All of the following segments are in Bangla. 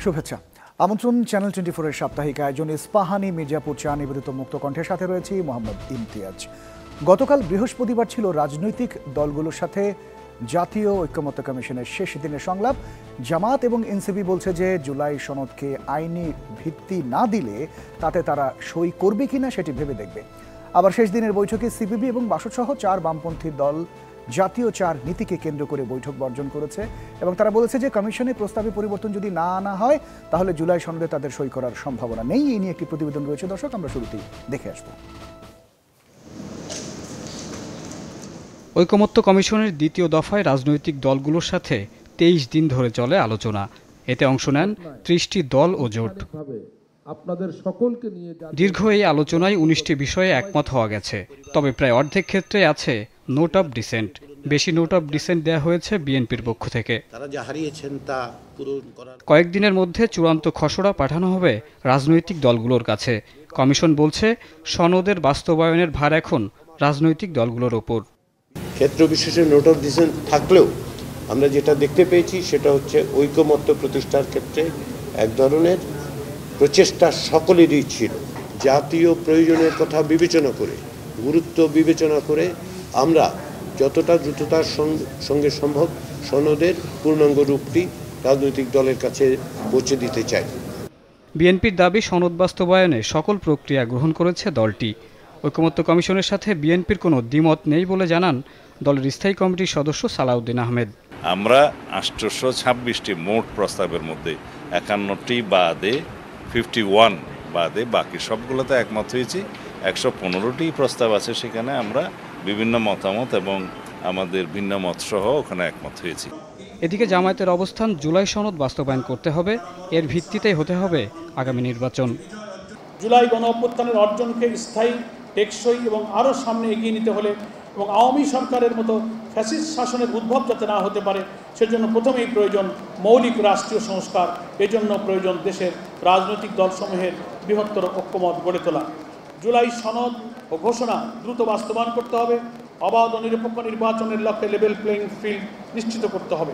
শুভেচ্ছা। আমন্ত্রণ চ্যানেল 24 এর সাপ্তাহিক আয়োজন ইস্পাহানি মির্জাপুর চা নিবেদিত মুক্ত কণ্ঠের সাথে রয়েছি মোহাম্মদ ইমতিয়াজ। গতকাল বৃহস্পতিবার ছিল রাজনৈতিক দলগুলোর সাথে জাতীয় ঐক্যমত্য কমিশনের শেষ দিনের সংলাপ। জামাত এবং এনসিপি বলছে যে জুলাই সনদকে আইনি ভিত্তি না দিলে তাতে তারা সই করবে কিনা সেটি ভেবে দেখবে। আবার শেষ দিনের বৈঠকে সিপিবি এবং বাসদসহ 4 বামপন্থী দল জাতীয় 4 নীতিকে কেন্দ্র করে বৈঠক বর্জন করেছে এবং তারা বলেছে যে কমিশনের প্রস্তাবে পরিবর্তন যদি না আনা হয় তাহলে জুলাই সনদে তাদের সই করার সম্ভাবনা নেই। এই নিয়ে একটি প্রতিবেদন রয়েছে, দর্শক আমরা শুরুতেই দেখে আসবো। ঐকমত্য কমিশনের দ্বিতীয় দফায় রাজনৈতিক দলগুলোর সাথে 23 দিন ধরে চলে আলোচনা। এতে অংশ নেন 30টি দল ও জোট। দীর্ঘ এই আলোচনায় 19টি বিষয়ে একমত হওয়া গেছে, তবে প্রায় অর্ধেক ক্ষেত্রে আছে নোট অফ ডিসেন্ট। বেশি নোট অফ ডিসেন্ট দেওয়া হয়েছে বিএনপির পক্ষ থেকে। কয়েকদিনের মধ্যে চূড়ান্ত খসড়া পাঠানো হবে রাজনৈতিক দলগুলোর কাছে। কমিশন বলছে সনদের বাস্তবায়নের ভার এখন রাজনৈতিক দলগুলোর ওপর। ক্ষেত্র বিশেষে নোট অফ ডিসেন্ট থাকলেও আমরা যেটা দেখতে পেয়েছি সেটা হচ্ছে ঐকমত্য প্রতিষ্ঠার ক্ষেত্রে এক ধরনের প্রচেষ্টা সকলেরই ছিল। জাতীয় প্রয়োজনের কথা বিবেচনা করে, গুরুত্ব বিবেচনা করে আমরা যতটা দ্রুততার সঙ্গে সম্ভব সনদের পূর্ণাঙ্গ রূপটি রাজনৈতিক দলের কাছে পৌঁছে দিতে চাই। বিএনপির দাবি সনদ বাস্তবায়নে সকল প্রক্রিয়া গ্রহণ করেছে দলটি। ঐকমত্য কমিশনের সাথে বিএনপির কোনো দ্বিমত নেই বলে জানান দলের স্থায়ী কমিটির সদস্য সালাউদ্দিন আহমেদ। আমরা 826টি মোট প্রস্তাবের মধ্যে 51টি বাদে 51 বাদে বাকি সবগুলোতে একমত হয়েছি। 115টি প্রস্তাব আছে, সেখানে আমরা বিভিন্ন মতামত এবং আমাদের ভিন্ন মত সহ ওখানে একমত হয়েছি। এদিকে জামায়াতের অবস্থান জুলাই সনদ বাস্তবায়ন করতে হবে, এর ভিত্তিতেই হতে হবে আগামী নির্বাচন। জুলাই গণ অভ্যুত্থানের অর্জনকে স্থায়ী, টেকসই এবং আরও সামনে এগিয়ে নিতে হলে এবং আওয়ামী সরকারের মতো ফ্যাসিস্ট শাসনের উদ্ভব যাতে না হতে পারে সেজন্য প্রথমেই প্রয়োজন মৌলিক রাষ্ট্রীয় সংস্কার। এজন্য প্রয়োজন দেশের রাজনৈতিক দলসমূহের বৃহত্তর ঐক্যমত গড়ে তোলা। জুলাই সনদ ও ঘোষণা দ্রুত বাস্তবায়ন করতে হবে। অবাধ ও নিরপেক্ষ নির্বাচনের লক্ষ্যে লেভেল প্লেইং ফিল্ড নিশ্চিত করতে হবে।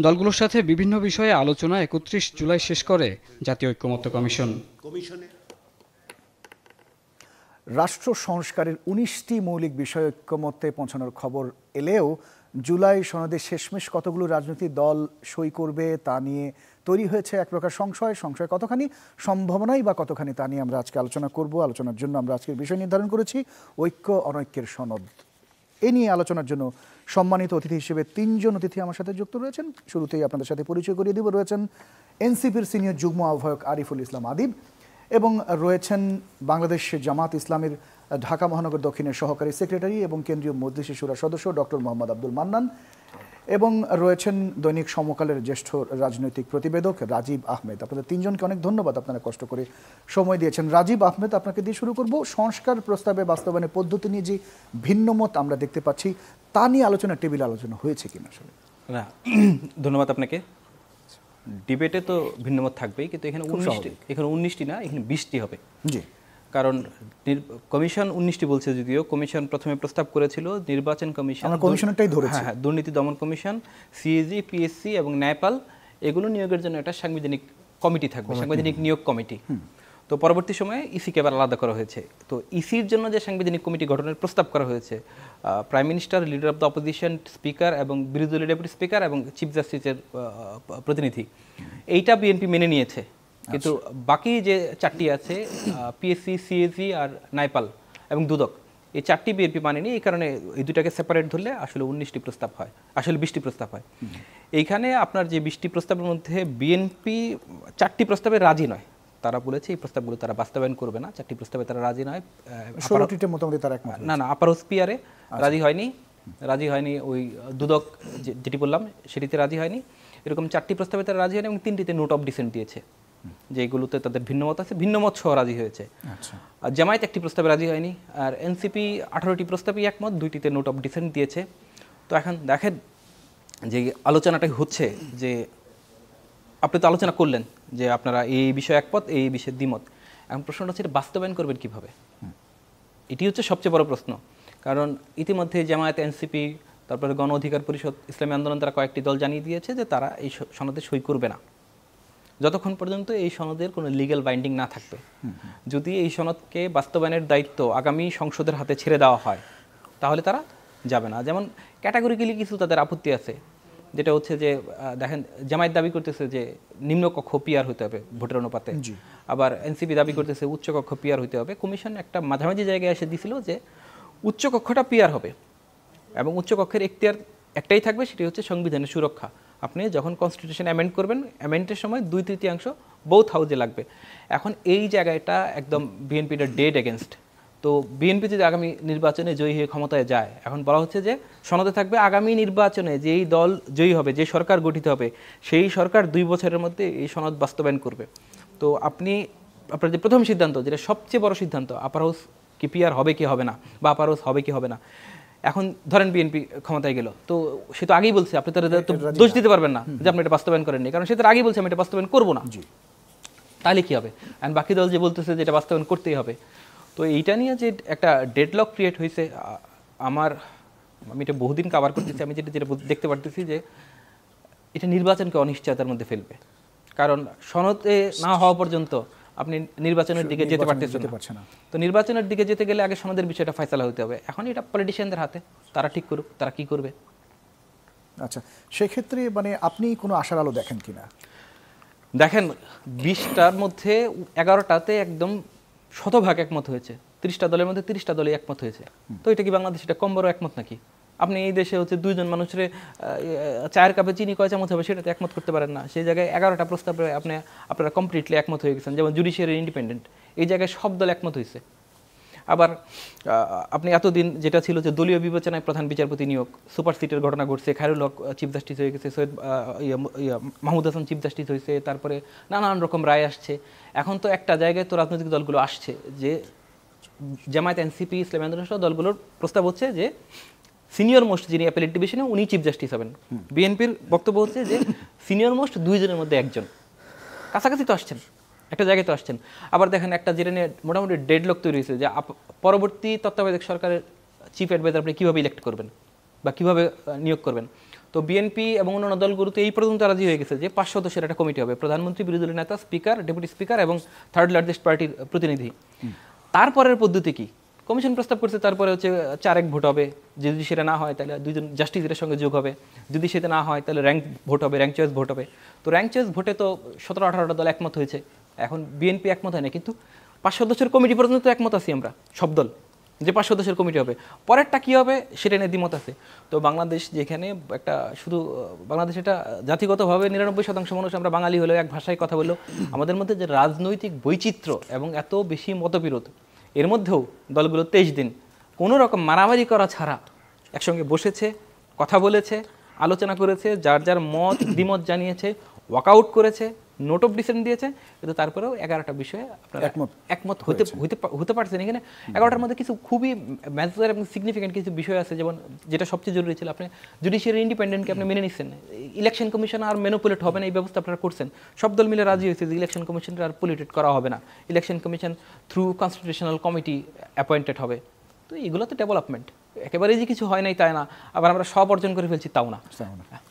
দলগুলোর সাথে বিভিন্ন বিষয়ে আলোচনা 31 জুলাই শেষ করে জাতীয় ঐক্যমত্য কমিশন। রাষ্ট্র সংস্কারের 19টি মৌলিক বিষয় ঐক্যমত্যে পৌঁছানোর খবর এলেও জুলাই সনদে শেষমেশ কতগুলো রাজনৈতিক দল সই করবে তা নিয়ে তৈরি হয়েছে এক প্রকার সংশয় কতখানি, সম্ভাবনাই বা কতখানি, তা নিয়ে আমরা আজকে আলোচনা করব। আলোচনার জন্য আমরা আজকের বিষয় নির্ধারণ করেছি ঐক্য অনৈক্যের সনদ। এ নিয়ে আলোচনার জন্য সম্মানিত অতিথি হিসেবে 3 জন অতিথি আমার সাথে যুক্ত রয়েছেন। শুরুতেই আপনাদের সাথে পরিচয় করিয়ে দিব। রয়েছেন এনসিপির সিনিয়র যুগ্ম আহ্বায়ক আরিফুল ইসলাম আদিব এবং রয়েছেন বাংলাদেশ জামাত ইসলামের ঢাকা মহানগর দক্ষিণের সহকারী সেক্রেটারি এবং কেন্দ্রীয় মজলিস শুরা সদস্য ডক্টর মোহাম্মদ আব্দুল মান্নান এবং রয়েছেন দৈনিক সমকালের জ্যেষ্ঠ রাজনৈতিক প্রতিবেদক রাজীব আহমেদ। আপনাদের 3 জনকে অনেক ধন্যবাদ, আপনারা কষ্ট করে সময় দিয়েছেন। রাজীব আহমেদ, আপনাকে দিয়ে শুরু করব। সংস্কার প্রস্তাবে বাস্তবায়নের পদ্ধতি নিয়ে যে ভিন্নমত আমরা দেখতে পাচ্ছি তা নিয়ে টেবিল আলোচনা হয়েছে কিনা? আসলে না, ধন্যবাদ আপনাকে। ডিবেটে তো ভিন্নমত থাকবেই, কিন্তু এখানে 19টি না, এখানে 20টি হবে। জি, কারণ কমিশন 19টি বলছে, যদিও কমিশন প্রথমে প্রস্তাব করেছিল নির্বাচন কমিশন, কমিশনটাই ধরেছে, হ্যাঁ, দুর্নীতি দমন কমিশন, সিএজি, পিএসসি এবং ন্যায়পাল, এগুলো নিয়োগের জন্য একটা সাংবিধানিক কমিটি থাকবে, সাংবিধানিক নিয়োগ কমিটি। তো পরবর্তী সময়ে ইসিকে আবার আলাদা করা হয়েছে। তো ইসির জন্য যে সাংবিধানিক কমিটি গঠনের প্রস্তাব করা হয়েছে, prime minister, leader of the opposition, speaker এবং বিরোধী দলের ডেপুটি স্পিকার এবং চিফ জাস্টিসের প্রতিনিধি, এইটা বিএনপি মেনে নিয়েছে। কিন্তু বাকি যে 4টি আছে, পিএসসি, সিএজি আর নাইপাল এবং দুদক, এই 4টি বিএনপি মানেনি। এই কারণে এই দুটাকে সেপারেট ধরলে আসলে 19টি প্রস্তাব হয়, আসলে 20টি প্রস্তাব হয়। এইখানে আপনার যে 20টি প্রস্তাবের মধ্যে বিএনপি 4টি প্রস্তাবে রাজি নয়। তারা বলেছে এই প্রস্তাবগুলো তারা বাস্তবায়ন করবে না। 4টি প্রস্তাবে তারা রাজি নয়। 16টির মোটামুটি তারা একমত না, আপার স্পিয়ারে রাজি হয়নি। ওই দুদক যেটি বললাম সেটিতে রাজি হয়নি। এরকম 4টি প্রস্তাবে তারা রাজি হয়নি এবং 3টিতে নোট অফ ডিসেন্ট দিয়েছে, যেগুলোতে তাদের ভিন্নমত আছে, ভিন্নমত সহ রাজি হয়েছে। আর জামায়াত 1টি প্রস্তাবে রাজি হয়নি, আর এনসিপি 18টি প্রস্তাবে একমত, 2টিতে নোট অফ ডিসেন্ট দিয়েছে। তো এখন দেখেন যে আলোচনাটাই হচ্ছে, যে আপনি তো আলোচনা করলেন যে আপনারা এই বিষয়ে একমত, এই বিষয়ে দ্বিমত। এখন প্রশ্নটা হচ্ছে বাস্তবায়ন করবেন কিভাবে, এটি হচ্ছে সবচেয়ে বড় প্রশ্ন। কারণ ইতিমধ্যে জামায়াত, এনসিপি, তারপরে গণ অধিকার পরিষদ, ইসলামী আন্দোলন, তারা কয়েকটি দল জানিয়ে দিয়েছে যে তারা এই সনদে সই করবে না। যতক্ষণ পর্যন্ত এই সনদের কোনো লিগ্যাল বাইন্ডিং না থাকবে। যদি এই সনদকে বাস্তবায়নের দায়িত্ব আগামী সংসদের হাতে ছেড়ে দেওয়া হয় তাহলে তারা যাবে না। যেমন ক্যাটাগরিক্যালি কিছু তাদের আপত্তি আছে, যেটা হচ্ছে যে দেখেন জামায়াত দাবি করতেছে যে নিম্নকক্ষ পিআর হতে হবে ভোটের অনুপাতে, আবার এনসিপি দাবি করতেছে উচ্চকক্ষ পিআর হতে হবে। কমিশন একটা মাঝামাঝি জায়গায় এসে দিছিল যে উচ্চকক্ষটা পিআর হবে এবং উচ্চকক্ষের এখতিয়ার একটাই থাকবে, সেটি হচ্ছে সংবিধানের সুরক্ষা। আপনি যখন কনস্টিটিউশন অ্যামেন্ড করবেন, অ্যামেন্ডের সময় 2/3 বোথ হাউজে লাগবে। এখন এই জায়গাটা একদম বিএনপিটা ডেড এগেনস্ট। তো বিএনপি যদি আগামী নির্বাচনে জয়ী হয়ে ক্ষমতায় যায়, এখন বলা হচ্ছে যে সনদে থাকবে আগামী নির্বাচনে যেই দল জয়ী হবে, যে সরকার গঠিত হবে, সেই সরকার 2 বছরের মধ্যে এই সনদ বাস্তবায়ন করবে। তো আপনার যে প্রথম সিদ্ধান্ত, যেটা সবচেয়ে বড় সিদ্ধান্ত, আপার হাউস কি পিআর হবে কি হবে না, বা আপার হাউস হবে কি হবে না, এখন ধরেন বিএনপি ক্ষমতায় গেল, তো সে তো আগেই বলছে, আপনি তার দোষ দিতে পারবেন না যে আপনি এটা বাস্তবায়ন করেননি, কারণ সে তার আগেই বলছে আমি এটা বাস্তবায়ন করবো না। তাহলে কি হবে? অ্যান্ড বাকি দল যে বলতেছে যে এটা বাস্তবায়ন করতেই হবে। তো এইটা নিয়ে যে একটা ডেডলক ক্রিয়েট হয়েছে, আমি এটা বহুদিন কাভার করতেছি, আমি যেটা দেখতে পারতেছি যে এটা নির্বাচনকে অনিশ্চয়তার মধ্যে ফেলবে। কারণ সনদে না হওয়া পর্যন্ত আপনি নির্বাচনের দিকে যেতে পারতেছেন না। তো নির্বাচনের দিকে যেতে গেলে আগে সনদের বিষয়টা ফয়সালা হতে হবে। এখন এটা পলিটিশিয়ানদের হাতে, তারা ঠিক করুক তারা কি করবে। আচ্ছা, সেক্ষেত্রে মানে আপনি কোনো আশার আলো দেখেন কিনা? দেখেন 20টার মধ্যে 11টাতে একদম শতভাগ একমত হয়েছে, 30টা দলের মধ্যে 30টা দলই একমত হয়েছে। তো এটা কি বাংলাদেশ এটা কম বড় একমত নাকি? আপনি এই দেশে হচ্ছে 2 জন মানুষের চায়ের কাপে চিনি কয় চামচ হবে সেটাতে একমত করতে পারেন না। সেই জায়গায় 11টা প্রস্তাবে আপনারা কমপ্লিটলি একমত হয়ে গেছেন। যেমন জুডিশিয়ারি ইন্ডিপেন্ডেন্ট, এই জায়গায় সব দল একমত হয়েছে। আবার আপনি এতদিন যেটা ছিল যে দলীয় বিবেচনায় প্রধান বিচারপতি নিয়োগ, সুপার সিটের ঘটনা ঘটছে, খায়রুল হক চিফ জাস্টিস হয়ে গেছে, সৈয়দ মাহমুদ হাসান চিফ জাস্টিস হয়েছে, তারপরে নানান রকম রায় আসছে। এখন তো একটা জায়গায় তো রাজনৈতিক দলগুলো আসছে যে জামায়াত, এনসিপি, ইসলামী আন্দোলন সহ দলগুলোর প্রস্তাব হচ্ছে যে সিনিয়র মোস্ট যিনি অ্যাপেলেট ডিভিশনে উনি চিফ জাস্টিস হবেন। বিএনপির বক্তব্য হচ্ছে যে সিনিয়র মোস্ট 2 জনের মধ্যে একজন। কাছাকাছি তো আসছেন, একটা জায়গায় তো আসছেন। আবার দেখেন একটা যেটা নিয়ে মোটামুটি ডেডলক তৈরি হয়েছে যে পরবর্তী তত্ত্বাবধায়ক সরকারের চিফ অ্যাডভাইজার আপনি কীভাবে ইলেক্ট করবেন বা কীভাবে নিয়োগ করবেন। তো বিএনপি এবং অন্যান্য দলগুলো তো এই পর্যন্ত রাজি হয়ে গেছে যে 5 সদস্যের একটা কমিটি হবে, প্রধানমন্ত্রী, বিরোধী দলের নেতা, স্পিকার, ডেপুটি স্পিকার এবং 3rd লার্জেস্ট পার্টির প্রতিনিধি। তারপরের পদ্ধতি কি? কমিশন প্রস্তাব করছে তারপরে হচ্ছে 4-1 ভোট হবে, যদি সেটা না হয় তাহলে 2 জন জাস্টিসের সঙ্গে যোগ হবে, যদি সেটা না হয় তাহলে র্যাঙ্ক ভোট হবে, র্যাঙ্ক চয়েস ভোট হবে। তো র্যাঙ্ক চয়েস ভোটে তো 17-18টা দল একমত হয়েছে। এখন বিএনপি একমত হয় না, কিন্তু 5 সদস্যের কমিটি পর্যন্ত একমত আছি আমরা সব দল যে 5 সদস্যের কমিটি হবে। পরেরটা কী হবে সেটা নিয়ে দ্বিমত আছে। তো বাংলাদেশ যেখানে একটা শুধু বাংলাদেশ, এটা জাতিগতভাবে 99% মানুষ আমরা বাঙালি হলেও এক ভাষায় কথা বললেও আমাদের মধ্যে যে রাজনৈতিক বৈচিত্র্য এবং এত বেশি মতবিরোধ, এর মধ্যেও দলগুলো 23 দিন কোনো রকম মারামারি করা ছাড়া একসঙ্গে বসেছে, কথা বলেছে, আলোচনা করেছে, যার যার দ্বিমত জানিয়েছে, ওয়াকআউট করেছে, নোট অফ ডিসেন্ট দিয়েছে। কিন্তু তারপরেও 11টা বিষয়ে আপনারা একমত হতে পারছেন। এখানে 11টার মধ্যে কিছু খুবই ম্যাজর এবং সিগনিফিকেন্ট কিছু বিষয় আছে, যেমন যেটা সবচেয়ে জরুরি ছিল, আপনি জুডিশিয়ারি ইন্ডিপেন্ডেন্টকে আপনি মেনে নিচ্ছেন, ইলেকশন কমিশন আর ম্যানিপুলেট হবে না, এই ব্যবস্থা আপনারা করছেন। সব দল মিলে রাজি হয়েছে যে ইলেকশন কমিশনটা আর পলিউটেড করা হবে না, election commission through constitutional committee appointed হবে। তো এগুলো তো ডেভেলপমেন্ট, একেবারেই যে কিছু হয় নাই তাই না, আবার আমরা সব অর্জন করে ফেলছি তাও না।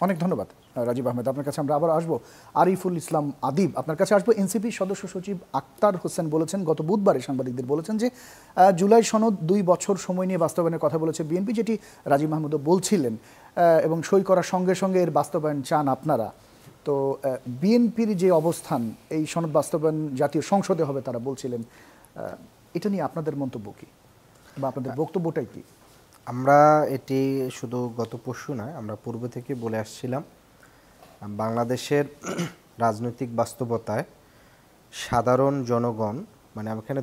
অনেক ধন্যবাদ রাজীব আহমেদ। আপনার কাছে আমরা আবার আসবো। আরিফুল ইসলাম আদিব, আপনার কাছে আসবো। এনসিপি সদস্য সচিব আক্তার হোসেন বলেছেন, গত বুধবারে সাংবাদিকদের বলেছেন যে জুলাই সনদ 2 বছর সময় নিয়ে বাস্তবায়নের কথা বলেছে বিএনপি, যেটি রাজীব মাহমুদও বলছিলেন, এবং সই করার সঙ্গে সঙ্গে এর বাস্তবায়ন চান আপনারা। তো বিএনপির যে অবস্থান, এই সনদ বাস্তবায়ন জাতীয় সংসদে হবে তারা বলছিলেন, এটা নিয়ে আপনাদের মন্তব্য কি বা আপনাদের বক্তব্যটাই কি? আমরা এটি শুধু গত পরশু নয়, আমরা পূর্ব থেকে বলে আসছিলাম, বাংলাদেশের রাজনৈতিক বাস্তবতায় সাধারণ জনগণ, মানে আমি এখানে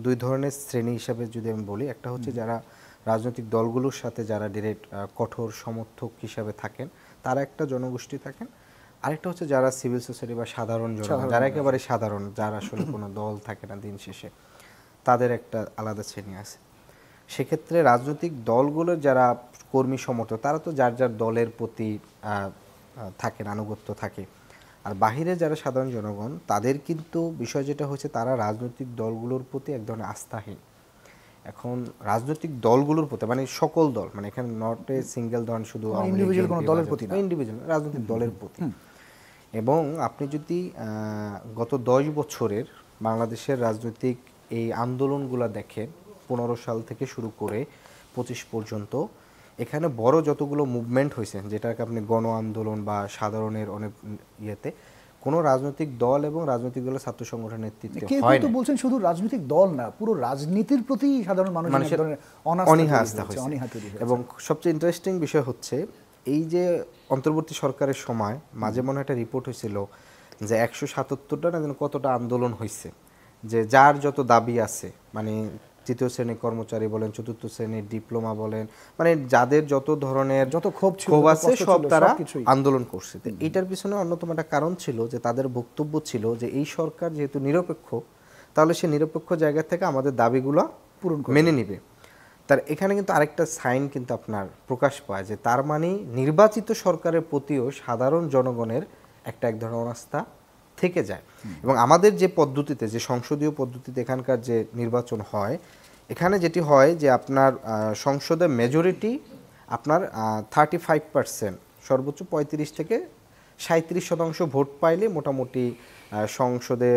দুই ধরনের শ্রেণী হিসাবে যদি আমি বলি, একটা হচ্ছে যারা রাজনৈতিক দলগুলোর সাথে যারা ডিরেক্ট কঠোর সমর্থক হিসাবে থাকেন, তারা একটা জনগোষ্ঠী থাকেন, আরেকটা হচ্ছে যারা সিভিল সোসাইটি বা সাধারণ জনগণ, যারা একেবারে সাধারণ, যারা আসলে কোনো দল থাকে না দিন শেষে, তাদের একটা আলাদা শ্রেণী আছে। সেক্ষেত্রে রাজনৈতিক দলগুলোর যারা কর্মী সমর্থক, তারা তো যার যার দলের প্রতি থাকেন, আনুগত্য থাকে। আর বাহিরে যারা সাধারণ জনগণ, তাদের কিন্তু বিষয় যেটা হচ্ছে, তারা রাজনৈতিক দলগুলোর প্রতি এক ধরনের আস্থাহীন। এখন রাজনৈতিক দলগুলোর প্রতি, মানে সকল দল, মানে এখানে নট এ সিঙ্গেল দল, শুধু ইন্ডিভিজুয়াল কোনো দলের প্রতি না, ইন্ডিভিজুয়াল রাজনৈতিক দলের প্রতি এবং আপনি যদি গত 10 বছরের বাংলাদেশের রাজনৈতিক এই আন্দোলনগুলো দেখেন 15 সাল থেকে শুরু করে 25 পর্যন্ত, এখানে বড় যতগুলো মুভমেন্ট হয়েছে, যেটাকে আপনি গণ আন্দোলন বা সাধারণের অনেক ইয়েতে, কোনো রাজনৈতিক দল এবং রাজনৈতিক দলের ছাত্র সংগঠনের নেতৃত্বে হয় না। বলছেন শুধু রাজনৈতিক দল না, পুরো রাজনীতির প্রতি সাধারণ মানুষের অনীহা আস্থা হয়েছে। এবং সবচেয়ে ইন্টারেস্টিং বিষয় হচ্ছে এই যে অন্তর্বর্তী সরকারের সময় মাঝে মনে একটা রিপোর্ট হয়েছিল যে 177টা না যেন কতটা আন্দোলন হয়েছে, যে যার যত দাবি আছে, মানে তৃতীয় শ্রেণীর কর্মচারী বলেন, চতুর্থ শ্রেণীর ডিপ্লোমা বলেন, মানে যাদের যত ধরনের যত ক্ষোভ আছে সব তারা আন্দোলন করছে। তো এটার পিছনে অন্যতম একটা কারণ ছিল যে তাদের বক্তব্য ছিল যে এই সরকার যেহেতু নিরপেক্ষ, তাহলে সে নিরপেক্ষ জায়গা থেকে আমাদের দাবিগুলো মেনে নিবে। তার এখানে কিন্তু আরেকটা সাইন কিন্তু আপনার প্রকাশ পায় যে তার মানে নির্বাচিত সরকারের প্রতিও সাধারণ জনগণের একটা এক ধরনের অনাস্থা থেকে যায়। এবং আমাদের যে পদ্ধতিতে, যে সংসদীয় পদ্ধতিতে এখানকার যে নির্বাচন হয়, এখানে যেটি হয় যে আপনার সংসদে মেজরিটি আপনার 35%, সর্বোচ্চ 35 থেকে 37% ভোট পাইলে মোটামুটি সংসদে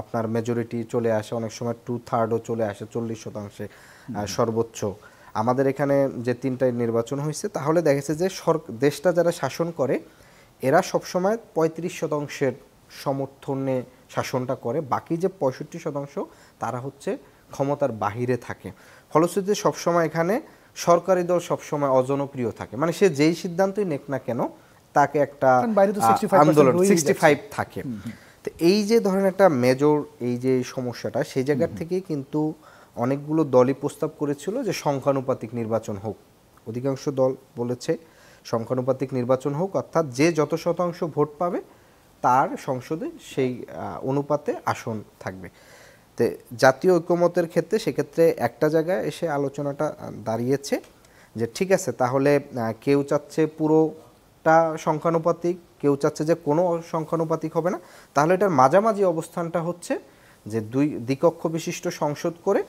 আপনার মেজরিটি চলে আসে, অনেক সময় 2/3ও চলে আসে, 40% সর্বোচ্চ। আমাদের এখানে যে 3টায় নির্বাচন হয়েছে, তাহলে দেখেছে যে দেশটা যারা শাসন করে এরা সবসময় 35% সমর্থনে শাসনটা করে, বাকি যে 65% তারা হচ্ছে ক্ষমতার বাহিরে থাকে। ফলশ্রুতিতে সবসময় এখানে সরকারি দল সবসময় অজনপ্রিয় থাকে, মানে সে যেই সিদ্ধান্তই নেক না কেন তাকে একটা আন্দোলন 65 থাকে। তো এই যে ধরেন একটা মেজর এই যে সমস্যাটা, সেই জায়গা থেকেই কিন্তু অনেকগুলো দলই প্রস্তাব করেছিল যে সংখ্যানুপাতিক নির্বাচন হোক। অধিকাংশ দল বলেছে সংখ্যানুপাতিক নির্বাচন হোক, অর্থাৎ যে যত শতাংশ ভোট পাবে তার সংসদে সেই অনুপাতে আসন থাকবে। তো জাতীয় ঐক্যমতের ক্ষেত্রে সেক্ষেত্রে একটা জায়গায় এসে আলোচনাটা দাঁড়িয়েছে যে ঠিক আছে, তাহলে কেউ চাচ্ছে পুরোটা সংখ্যানুপাতিক, কেউ চাচ্ছে যে কোনো সংখ্যানুপাতিক হবে না, তাহলে এটার মাঝামাঝি অবস্থানটা হচ্ছে যে দুই দ্বিকক্ষ বিশিষ্ট সংসদ করে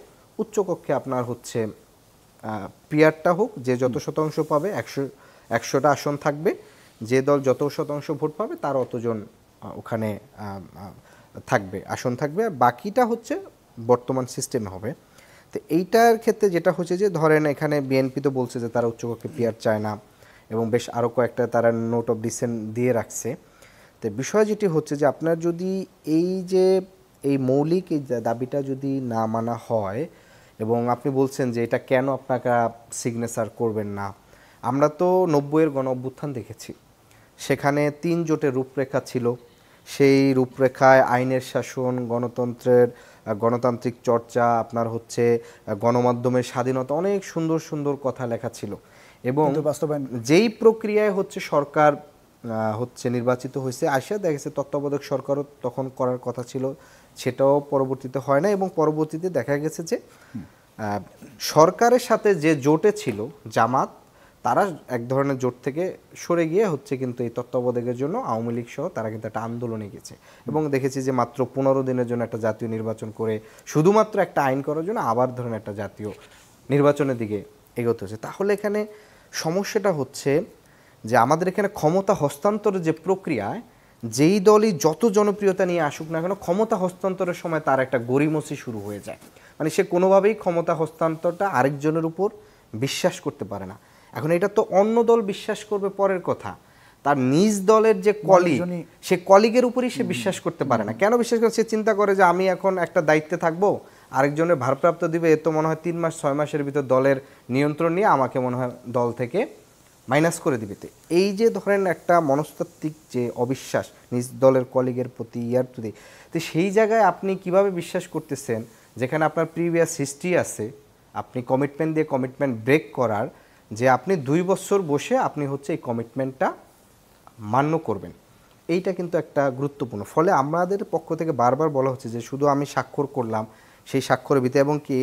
উচ্চকক্ষে আপনার হচ্ছে পিয়ারটা হোক, যে যত শতাংশ পাবে 100টা আসন থাকবে, যে দল যত শতাংশ ভোট পাবে তার অতজন ওখানে থাকবে, আসন থাকবে, বাকিটা হচ্ছে বর্তমান সিস্টেম হবে। তো এইটার ক্ষেত্রে যেটা হচ্ছে যে ধরেন এখানে বিএনপি তো বলছে যে তারা উচ্চকক্ষে পিয়ার চায় না, এবং বেশ আরও কয়েকটা তারা নোট অফ ডিসেন্ট দিয়ে রাখছে। তো বিষয় যেটি হচ্ছে যে আপনার যদি এই মৌলিক এই দাবিটা যদি না মানা হয়, এবং আপনি বলছেন যে এটা কেন আপনারা সিগনেচার করবেন না, আমরা তো 90-এর গণ অভ্যুত্থান দেখেছি, সেখানে 3 জোটের রূপরেখা ছিল, সেই রূপরেখায় আইনের শাসন, গণতান্ত্রিক চর্চা, আপনার হচ্ছে গণমাধ্যমের স্বাধীনতা, অনেক সুন্দর সুন্দর কথা লেখা ছিল। এবং যেই প্রক্রিয়ায় হচ্ছে সরকার হচ্ছে নির্বাচিত হয়েছে, আসিয়া দেখেছে তত্ত্বাবধায়ক সরকারও তখন করার কথা ছিল, সেটাও পরবর্তীতে হয় না। এবং পরবর্তীতে দেখা গেছে যে সরকারের সাথে যে জোটে ছিল জামাত, তারা এক ধরনের জোট থেকে সরে গিয়ে হচ্ছে কিন্তু এই তত্ত্বাবধায়কের জন্য আওয়ামী লীগ সহ তারা কিন্তু একটা আন্দোলনে গেছে, এবং দেখেছি যে মাত্র 15 দিনের জন্য একটা জাতীয় নির্বাচন করে শুধুমাত্র একটা আইন করার জন্য আবার ধরেন একটা জাতীয় নির্বাচনের দিকে এগোতে হচ্ছে। তাহলে এখানে সমস্যাটা হচ্ছে যে আমাদের এখানে ক্ষমতা হস্তান্তরের যে প্রক্রিয়ায় যেই দলই যত জনপ্রিয়তা নিয়ে আসুক না কেন, ক্ষমতা হস্তান্তরের সময় তার একটা গড়িমসি শুরু হয়ে যায়, মানে সে কোনোভাবেই ক্ষমতা হস্তান্তরটা আরেকজনের উপর বিশ্বাস করতে পারে না। এখন এটা তো অন্য দল বিশ্বাস করবে পরের কথা, তার নিজ দলের যে কলিগ, সে কলিগের উপরই সে বিশ্বাস করতে পারে না। কেন বিশ্বাস করে? সে চিন্তা করে যে আমি এখন একটা দায়িত্বে থাকবো, আরেকজনের ভারপ্রাপ্ত দিবে, এ তো মনে হয় 3 মাস 6 মাসের ভিতর দলের নিয়ন্ত্রণ নিয়ে আমাকে মনে হয় দল থেকে মাইনাস করে দিবে। এই যে ধরেন একটা মনস্তাত্ত্বিক যে অবিশ্বাস নিজ দলের কলিগের প্রতি প্রতি, তো সেই জায়গায় আপনি কিভাবে বিশ্বাস করতেছেন যেখানে আপনার প্রিভিয়াস হিস্ট্রি আছে, আপনি কমিটমেন্ট দিয়ে কমিটমেন্ট ব্রেক করার, যে আপনি 2 বছর বসে আপনি হচ্ছে এই কমিটমেন্টটা মান্য করবেন, এইটা কিন্তু একটা গুরুত্বপূর্ণ। ফলে আমাদের পক্ষ থেকে বারবার বলা হচ্ছে যে শুধু আমি স্বাক্ষর করলাম, সেই স্বাক্ষরের ভিত্তি, এবং কি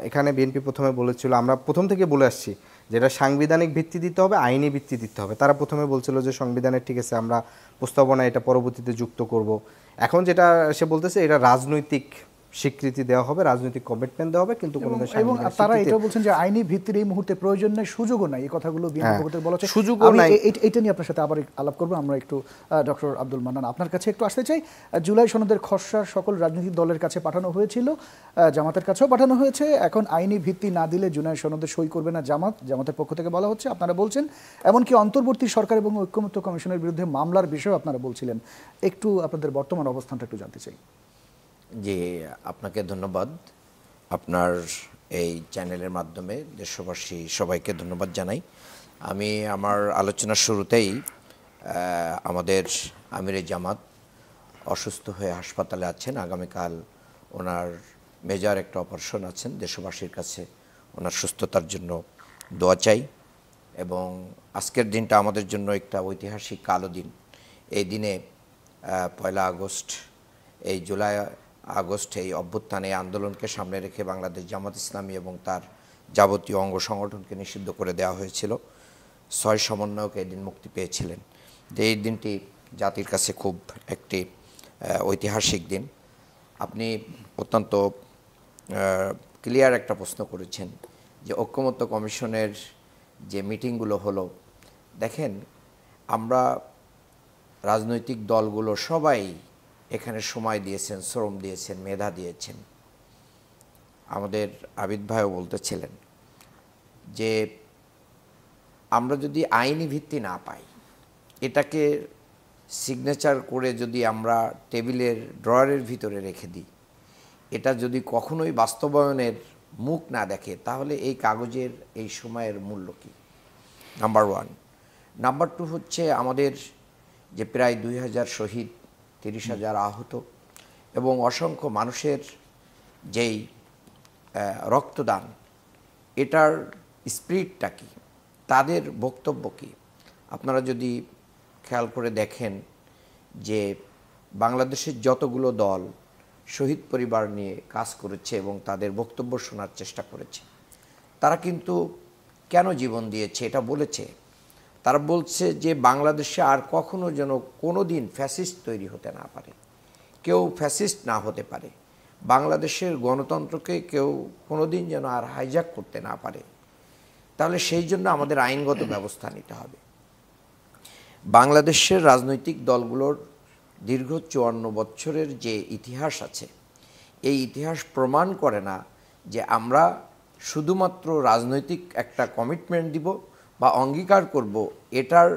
এখানে বিএনপি প্রথমে বলেছিল, আমরা প্রথম থেকে বলে আসছি যেটা সাংবিধানিক ভিত্তি দিতে হবে, আইনি ভিত্তি দিতে হবে। তারা প্রথমে বলছিল যে সংবিধানের ঠিক আছে আমরা প্রস্তাবনা এটা পরবর্তীতে যুক্ত করব, এখন যেটা সে বলতেছে এটা রাজনৈতিক স্বীকৃতি দেওয়া হবে, রাজনৈতিক কমিটমেন্ট দেওয়া হবে, কিন্তু কোনো এবং তারা এটাও বলছেন যে আইনি ভিত্তির এই মুহূর্তে প্রয়োজন নেই, সুযোগও নাই, এই কথাগুলো বিএনপি পক্ষ থেকে বলা হচ্ছে। সুযোগও নাই। এটা নিয়ে আপনার সাথে আবার আলাপ করবো। আমরা একটু ডক্টর আব্দুল মান্নান আপনার কাছে একটু আসতে চাই। জুলাই সনদের খসড়া সকল রাজনৈতিক দলের কাছে পাঠানো হয়েছিল, জামাতের কাছেও পাঠানো হয়েছে। এখন আইনি ভিত্তি না দিলে জুলাই সনদে সই করবে না জামাতের পক্ষ থেকে বলা হচ্ছে, আপনারা বলছেন। এমনকি অন্তর্বর্তী সরকার এবং ঐক্যমত্য কমিশনের বিরুদ্ধে মামলার বিষয়েও আপনারা বলছিলেন। একটু আপনাদের বর্তমান অবস্থানটা একটু জানতে চাই। জি, আপনাকে ধন্যবাদ। আপনার এই চ্যানেলের মাধ্যমে দেশবাসী সবাইকে ধন্যবাদ জানাই। আমি আমার আলোচনার শুরুতেই আমাদের আমিরে জামাত অসুস্থ হয়ে হাসপাতালে আছেন, আগামীকাল ওনার মেজর একটা অপারেশন আছেন। দেশবাসীর কাছে ওনার সুস্থতার জন্য দোয়া চাই। এবং আজকের দিনটা আমাদের জন্য একটা ঐতিহাসিক কালো দিন। এই দিনে 1 আগস্ট, এই জুলাই আগস্ট এই অভ্যুত্থানে আন্দোলনকে সামনে রেখে বাংলাদেশ জামাত ইসলামী এবং তার যাবতীয় অঙ্গ সংগঠনকে নিষিদ্ধ করে দেওয়া হয়েছিল। 6 সমন্বয়ক এই দিন মুক্তি পেয়েছিলেন। এই দিনটি জাতির কাছে খুব একটি ঐতিহাসিক দিন। আপনি অত্যন্ত ক্লিয়ার একটা প্রশ্ন করেছেন যে ঐক্যমত্য কমিশনের যে মিটিংগুলো হলো, দেখেন আমরা রাজনৈতিক দলগুলো সবাই এখানে সময় দিয়েছেন, শ্রম দিয়েছেন, মেধা দিয়েছেন। আমাদের আবিদ ভাইও বলতেছিলেন যে আমরা যদি আইনি ভিত্তি না পাই, এটাকে সিগনেচার করে যদি আমরা টেবিলের ড্রয়ারের ভিতরে রেখে দিই, এটা যদি কখনোই বাস্তবায়নের মুখ না দেখে, তাহলে এই কাগজের এই সময়ের মূল্য কী? নাম্বার 1। নাম্বার 2 হচ্ছে আমাদের যে প্রায় 2000 শহীদ, 30,000 আহত এবং অসংখ্য মানুষের যেই রক্তদান, এটার স্পিরিটটা কী, তাদের বক্তব্য কী? আপনারা যদি খেয়াল করে দেখেন যে বাংলাদেশের যতগুলো দল শহীদ পরিবার নিয়ে কাজ করেছে এবং তাদের বক্তব্য শোনার চেষ্টা করেছে, তারা কিন্তু কেন জীবন দিয়েছে এটা বলেছে। তারা বলছে যে বাংলাদেশে আর কখনো যেন কোনো দিন ফ্যাসিস্ট তৈরি হতে না পারে, কেউ ফ্যাসিস্ট না হতে পারে, বাংলাদেশের গণতন্ত্রকে কেউ কোনো দিন যেন আর হাইজ্যাক করতে না পারে। তাহলে সেই জন্য আমাদের আইনগত ব্যবস্থা নিতে হবে। বাংলাদেশের রাজনৈতিক দলগুলোর দীর্ঘ 54 বছরের যে ইতিহাস আছে, এই ইতিহাস প্রমাণ করে না যে আমরা শুধুমাত্র রাজনৈতিক একটা কমিটমেন্ট দিব বা অঙ্গীকার করব, এটার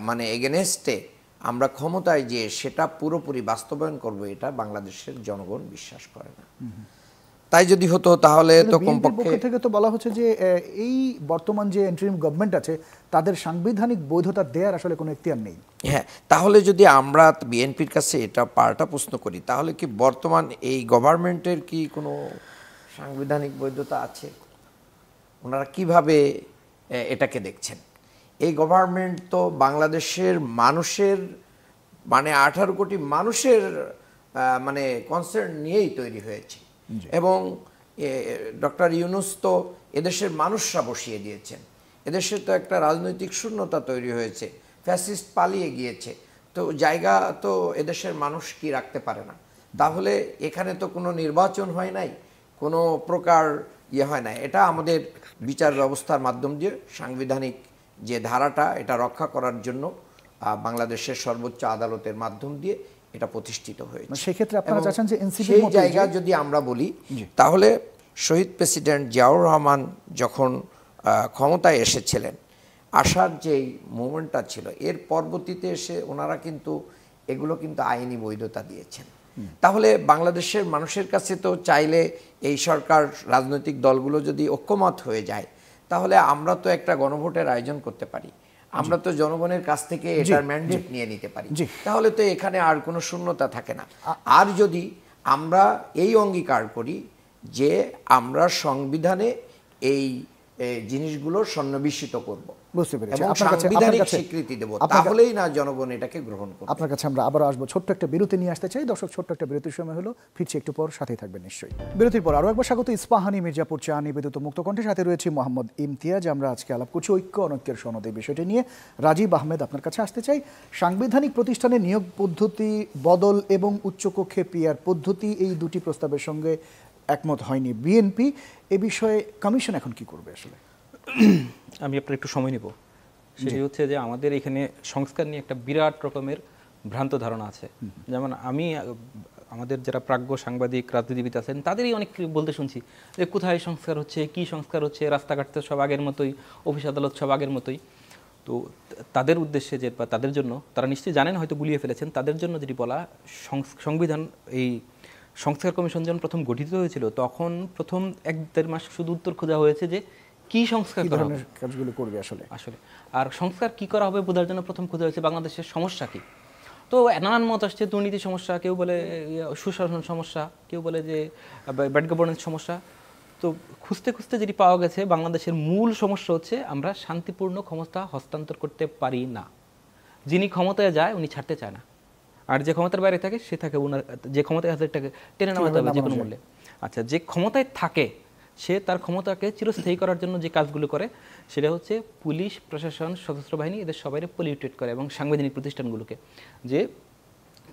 মানে এগেনেস্টে আমরা ক্ষমতায় যে সেটা পুরোপুরি বাস্তবায়ন করব, এটা বাংলাদেশের জনগণ বিশ্বাস করে না। তাই যদি হতো তাহলে তো কমপক্ষে থেকে তো বলা হচ্ছে যে এই বর্তমান যে ইন্টারিম গভর্নমেন্ট আছে তাদের সাংবিধানিক বৈধতা দেওয়ার আসলে কোনো এখতিয়ার নেই। হ্যাঁ, তাহলে যদি আমরা বিএনপির কাছে এটা পাল্টা প্রশ্ন করি, তাহলে কি বর্তমান এই গভর্নমেন্টের কি কোনো সাংবিধানিক বৈধতা আছে? ওনারা কিভাবে এটাকে দেখছেন? এই গভর্নমেন্ট তো বাংলাদেশের মানুষের মানে 18 কোটি মানুষের মানে কনসার্ন নিয়েই তৈরি হয়েছে এবং ডক্টর ইউনূস তো এদেশের মানুষরা বসিয়ে দিয়েছেন। এদেশে তো একটা রাজনৈতিক শূন্যতা তৈরি হয়েছে, ফ্যাসিস্ট পালিয়ে গিয়েছে, তো জায়গা তো এদেশের মানুষ কি রাখতে পারে না? তাহলে এখানে তো কোনো নির্বাচন হয় নাই, কোনো প্রকার হয় না। এটা আমাদের বিচার ব্যবস্থার মাধ্যম দিয়ে সাংবিধানিক যে ধারাটা, এটা রক্ষা করার জন্য বাংলাদেশের সর্বোচ্চ আদালতের মাধ্যম দিয়ে এটা প্রতিষ্ঠিত হয়েছে। সেক্ষেত্রে আপনারা চাচ্ছেন যে এনসিপি সেই জায়গা যদি আমরা বলি, তাহলে শহীদ প্রেসিডেন্ট জিয়াউর রহমান যখন ক্ষমতায় এসেছিলেন, আসার যেই মুভমেন্টটা ছিল, এর পরবর্তীতে এসে ওনারা কিন্তু এগুলো কিন্তু আইনি বৈধতা দিয়েছেন। তাহলে বাংলাদেশের মানুষের কাছে তো চাইলে এই সরকার রাজনৈতিক দলগুলো যদি ঐক্যমত হয়ে যায়, তাহলে আমরা তো একটা গণভোটের আয়োজন করতে পারি, আমরা তো জনগণের কাছ থেকে এটার ম্যান্ডেট নিয়ে নিতে পারি, তাহলে তো এখানে আর কোনো শূন্যতা থাকে না। আর যদি আমরা এই অঙ্গীকার করি যে আমরা সংবিধানে এই জিনিসগুলো সন্নিবেশিত করব, বুঝতে পেরেছি। এবং আপনার কাছে সাংবিধানিক স্বীকৃতি দেব, তাহলেই না জনগণ এটাকে গ্রহণ করবে। আপনার কাছে আমরা আবারও আসবো, ছোট্ট একটা বিরতি নিয়ে আসতে চাই। দর্শক, ছোট্ট একটা বিরতির সময় হলো, ফিরছি একটু পর, সাথেই থাকবেন নিশ্চয়ই। বিরতির পর আরও একবার স্বাগত ইস্পাহানি মির্জাপুর চা নিবেদিত মুক্ত কণ্ঠে, সাথে রয়েছে মোহাম্মদ ইমতিয়াজ। আমরা আজকে আলাপ করছি ঐক্য অনৈক্যের সনদ এই বিষয়টি নিয়ে। রাজীব আহমেদ, আপনার কাছে আসতে চাই। সাংবিধানিক প্রতিষ্ঠানে নিয়োগ পদ্ধতি বদল এবং উচ্চকক্ষে পিআর পদ্ধতি, এই দুটি প্রস্তাবের সঙ্গে একমত হয়নি বিএনপি। এ বিষয়ে কমিশন এখন কি করবে আসলে? আমি আপনার একটু সময় নিব। সেটি হচ্ছে যে আমাদের এখানে সংস্কার নিয়ে একটা বিরাট রকমের ভ্রান্ত ধারণা আছে। যেমন আমি আমাদের যারা প্রাজ্ঞ সাংবাদিক রাজনীতিবিদ আছেন তাদেরই অনেক বলতে শুনছি যে কোথায় সংস্কার হচ্ছে, কি সংস্কার হচ্ছে, রাস্তাঘাট তো সব আগের মতোই, অফিস আদালত সব আগের মতোই। তো তাদের উদ্দেশ্যে যে বা তাদের জন্য, তারা নিশ্চয়ই জানেন, হয়তো গুলিয়ে ফেলেছেন, তাদের জন্য যেটি বলা, সংবিধান এই সংস্কার কমিশন যখন প্রথম গঠিত হয়েছিল তখন প্রথম 1-1.5 মাস শুধু উত্তর খোঁজা হয়েছে যে কি সংস্কার করা হবে, কাজগুলো করবে আসলে। আর সংস্কার কি করা হবে বোঝার জন্য প্রথম খোঁজা হয়েছে বাংলাদেশের সমস্যা কি। তো নানান মত আসছে, দুর্নীতি সমস্যা, কেউ বলে সুশাসন সমস্যা, কেউ বলে যে ব্যাড গভর্নেন্স সমস্যা। তো খুঁজতে খুঁজতে যেটি পাওয়া গেছে, বাংলাদেশের মূল সমস্যা হচ্ছে আমরা শান্তিপূর্ণ ক্ষমতা হস্তান্তর করতে পারি না। যিনি ক্ষমতায় যায় উনি ছাড়তে চায় না, আর যে ক্ষমতার বাইরে থাকে সে থাকে ওনার, যে ক্ষমতায় আছে তাকে টেনে নামাতে হবে যে কোনো মূল্যে। আচ্ছা, যে ক্ষমতায় থাকে সে তার ক্ষমতাকে চিরস্থায়ী করার জন্য যে কাজগুলো করে সেটা হচ্ছে পুলিশ, প্রশাসন, সশস্ত্র বাহিনী, এদের সবাই পলিউটেড করে, এবং সাংবিধানিক প্রতিষ্ঠানগুলোকে যে